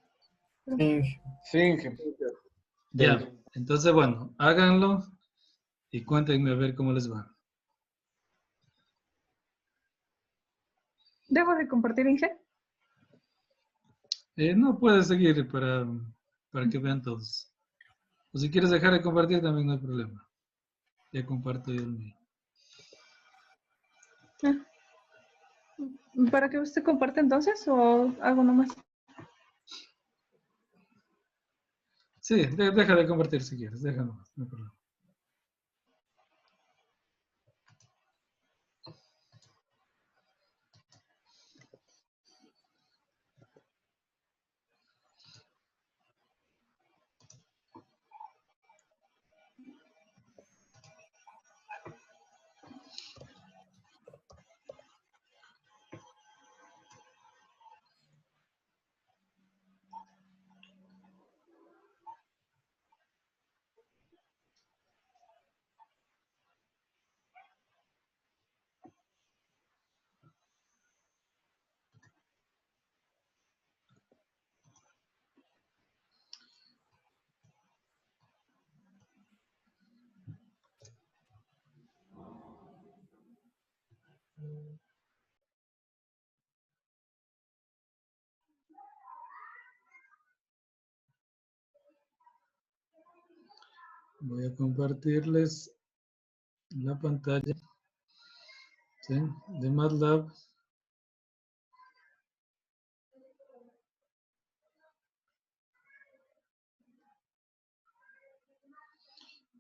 Sí, Inge. Ya. Entonces, bueno, háganlo y cuéntenme a ver cómo les va. ¿Debo de compartir, Inge? No puedes seguir para que vean todos. O si quieres dejar de compartir, también no hay problema. Ya comparto yo el mío. Ah. ¿Para que usted comparte entonces o hago nomás? Sí, deja de compartir si quieres, deja nomás, no hay problema. Voy a compartirles la pantalla, ¿sí?, de MATLAB.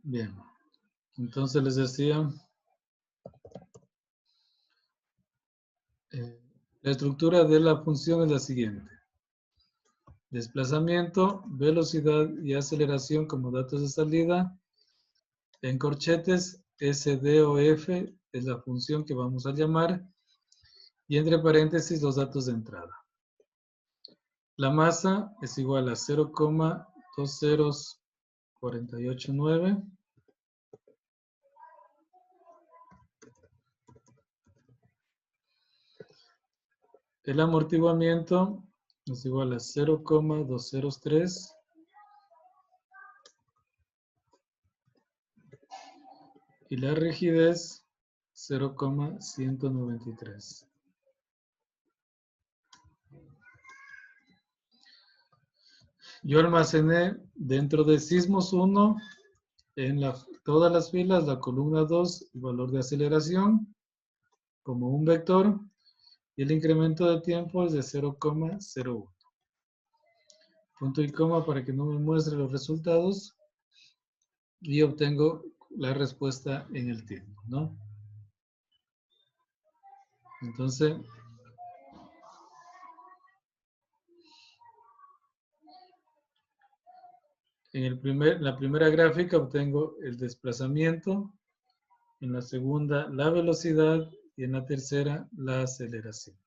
Bien, entonces les decía, la estructura de la función es la siguiente. Desplazamiento, velocidad y aceleración como datos de salida. En corchetes, SDOF es la función que vamos a llamar. Y entre paréntesis los datos de entrada. La masa es igual a 0,20489. El amortiguamiento es igual a 0,203. y la rigidez 0,193. Yo almacené dentro de Sismos 1 en todas las filas la columna 2, el valor de aceleración como un vector y el incremento de tiempo es de 0,01. Punto y coma para que no me muestre los resultados y obtengo la respuesta en el tiempo, ¿no? Entonces, la primera gráfica obtengo el desplazamiento, en la segunda la velocidad y en la tercera la aceleración.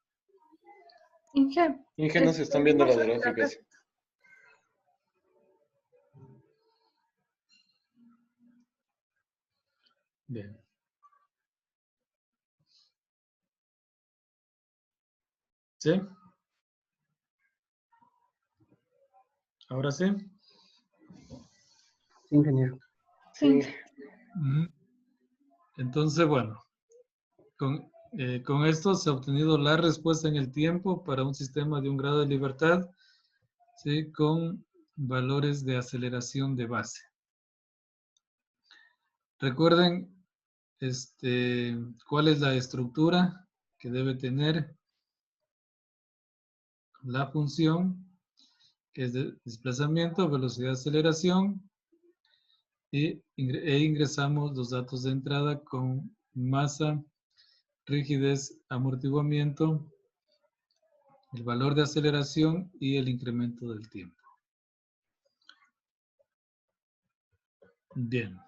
Inge, Inge, no se están viendo las gráficas. Bien. ¿Sí? ¿Ahora sí? Sí, ingeniero. Sí. Ujú. Entonces, bueno, con esto se ha obtenido la respuesta en el tiempo para un sistema de un grado de libertad, ¿sí? Con valores de aceleración de base. Recuerden cuál es la estructura que debe tener la función, que es de desplazamiento, velocidad, aceleración, e ingresamos los datos de entrada con masa, rigidez, amortiguamiento, el valor de aceleración y el incremento del tiempo. Bien.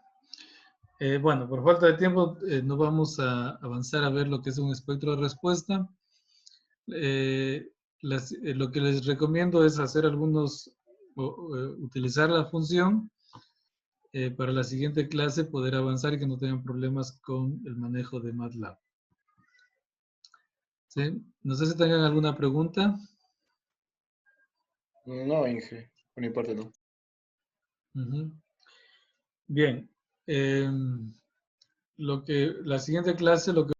Bueno, por falta de tiempo no vamos a avanzar a ver lo que es un espectro de respuesta. Lo que les recomiendo es hacer utilizar la función para la siguiente clase poder avanzar y que no tengan problemas con el manejo de MATLAB. ¿Sí? No sé si tengan alguna pregunta. No, Inge, por mi parte no. Ujú. Bien. La siguiente clase lo que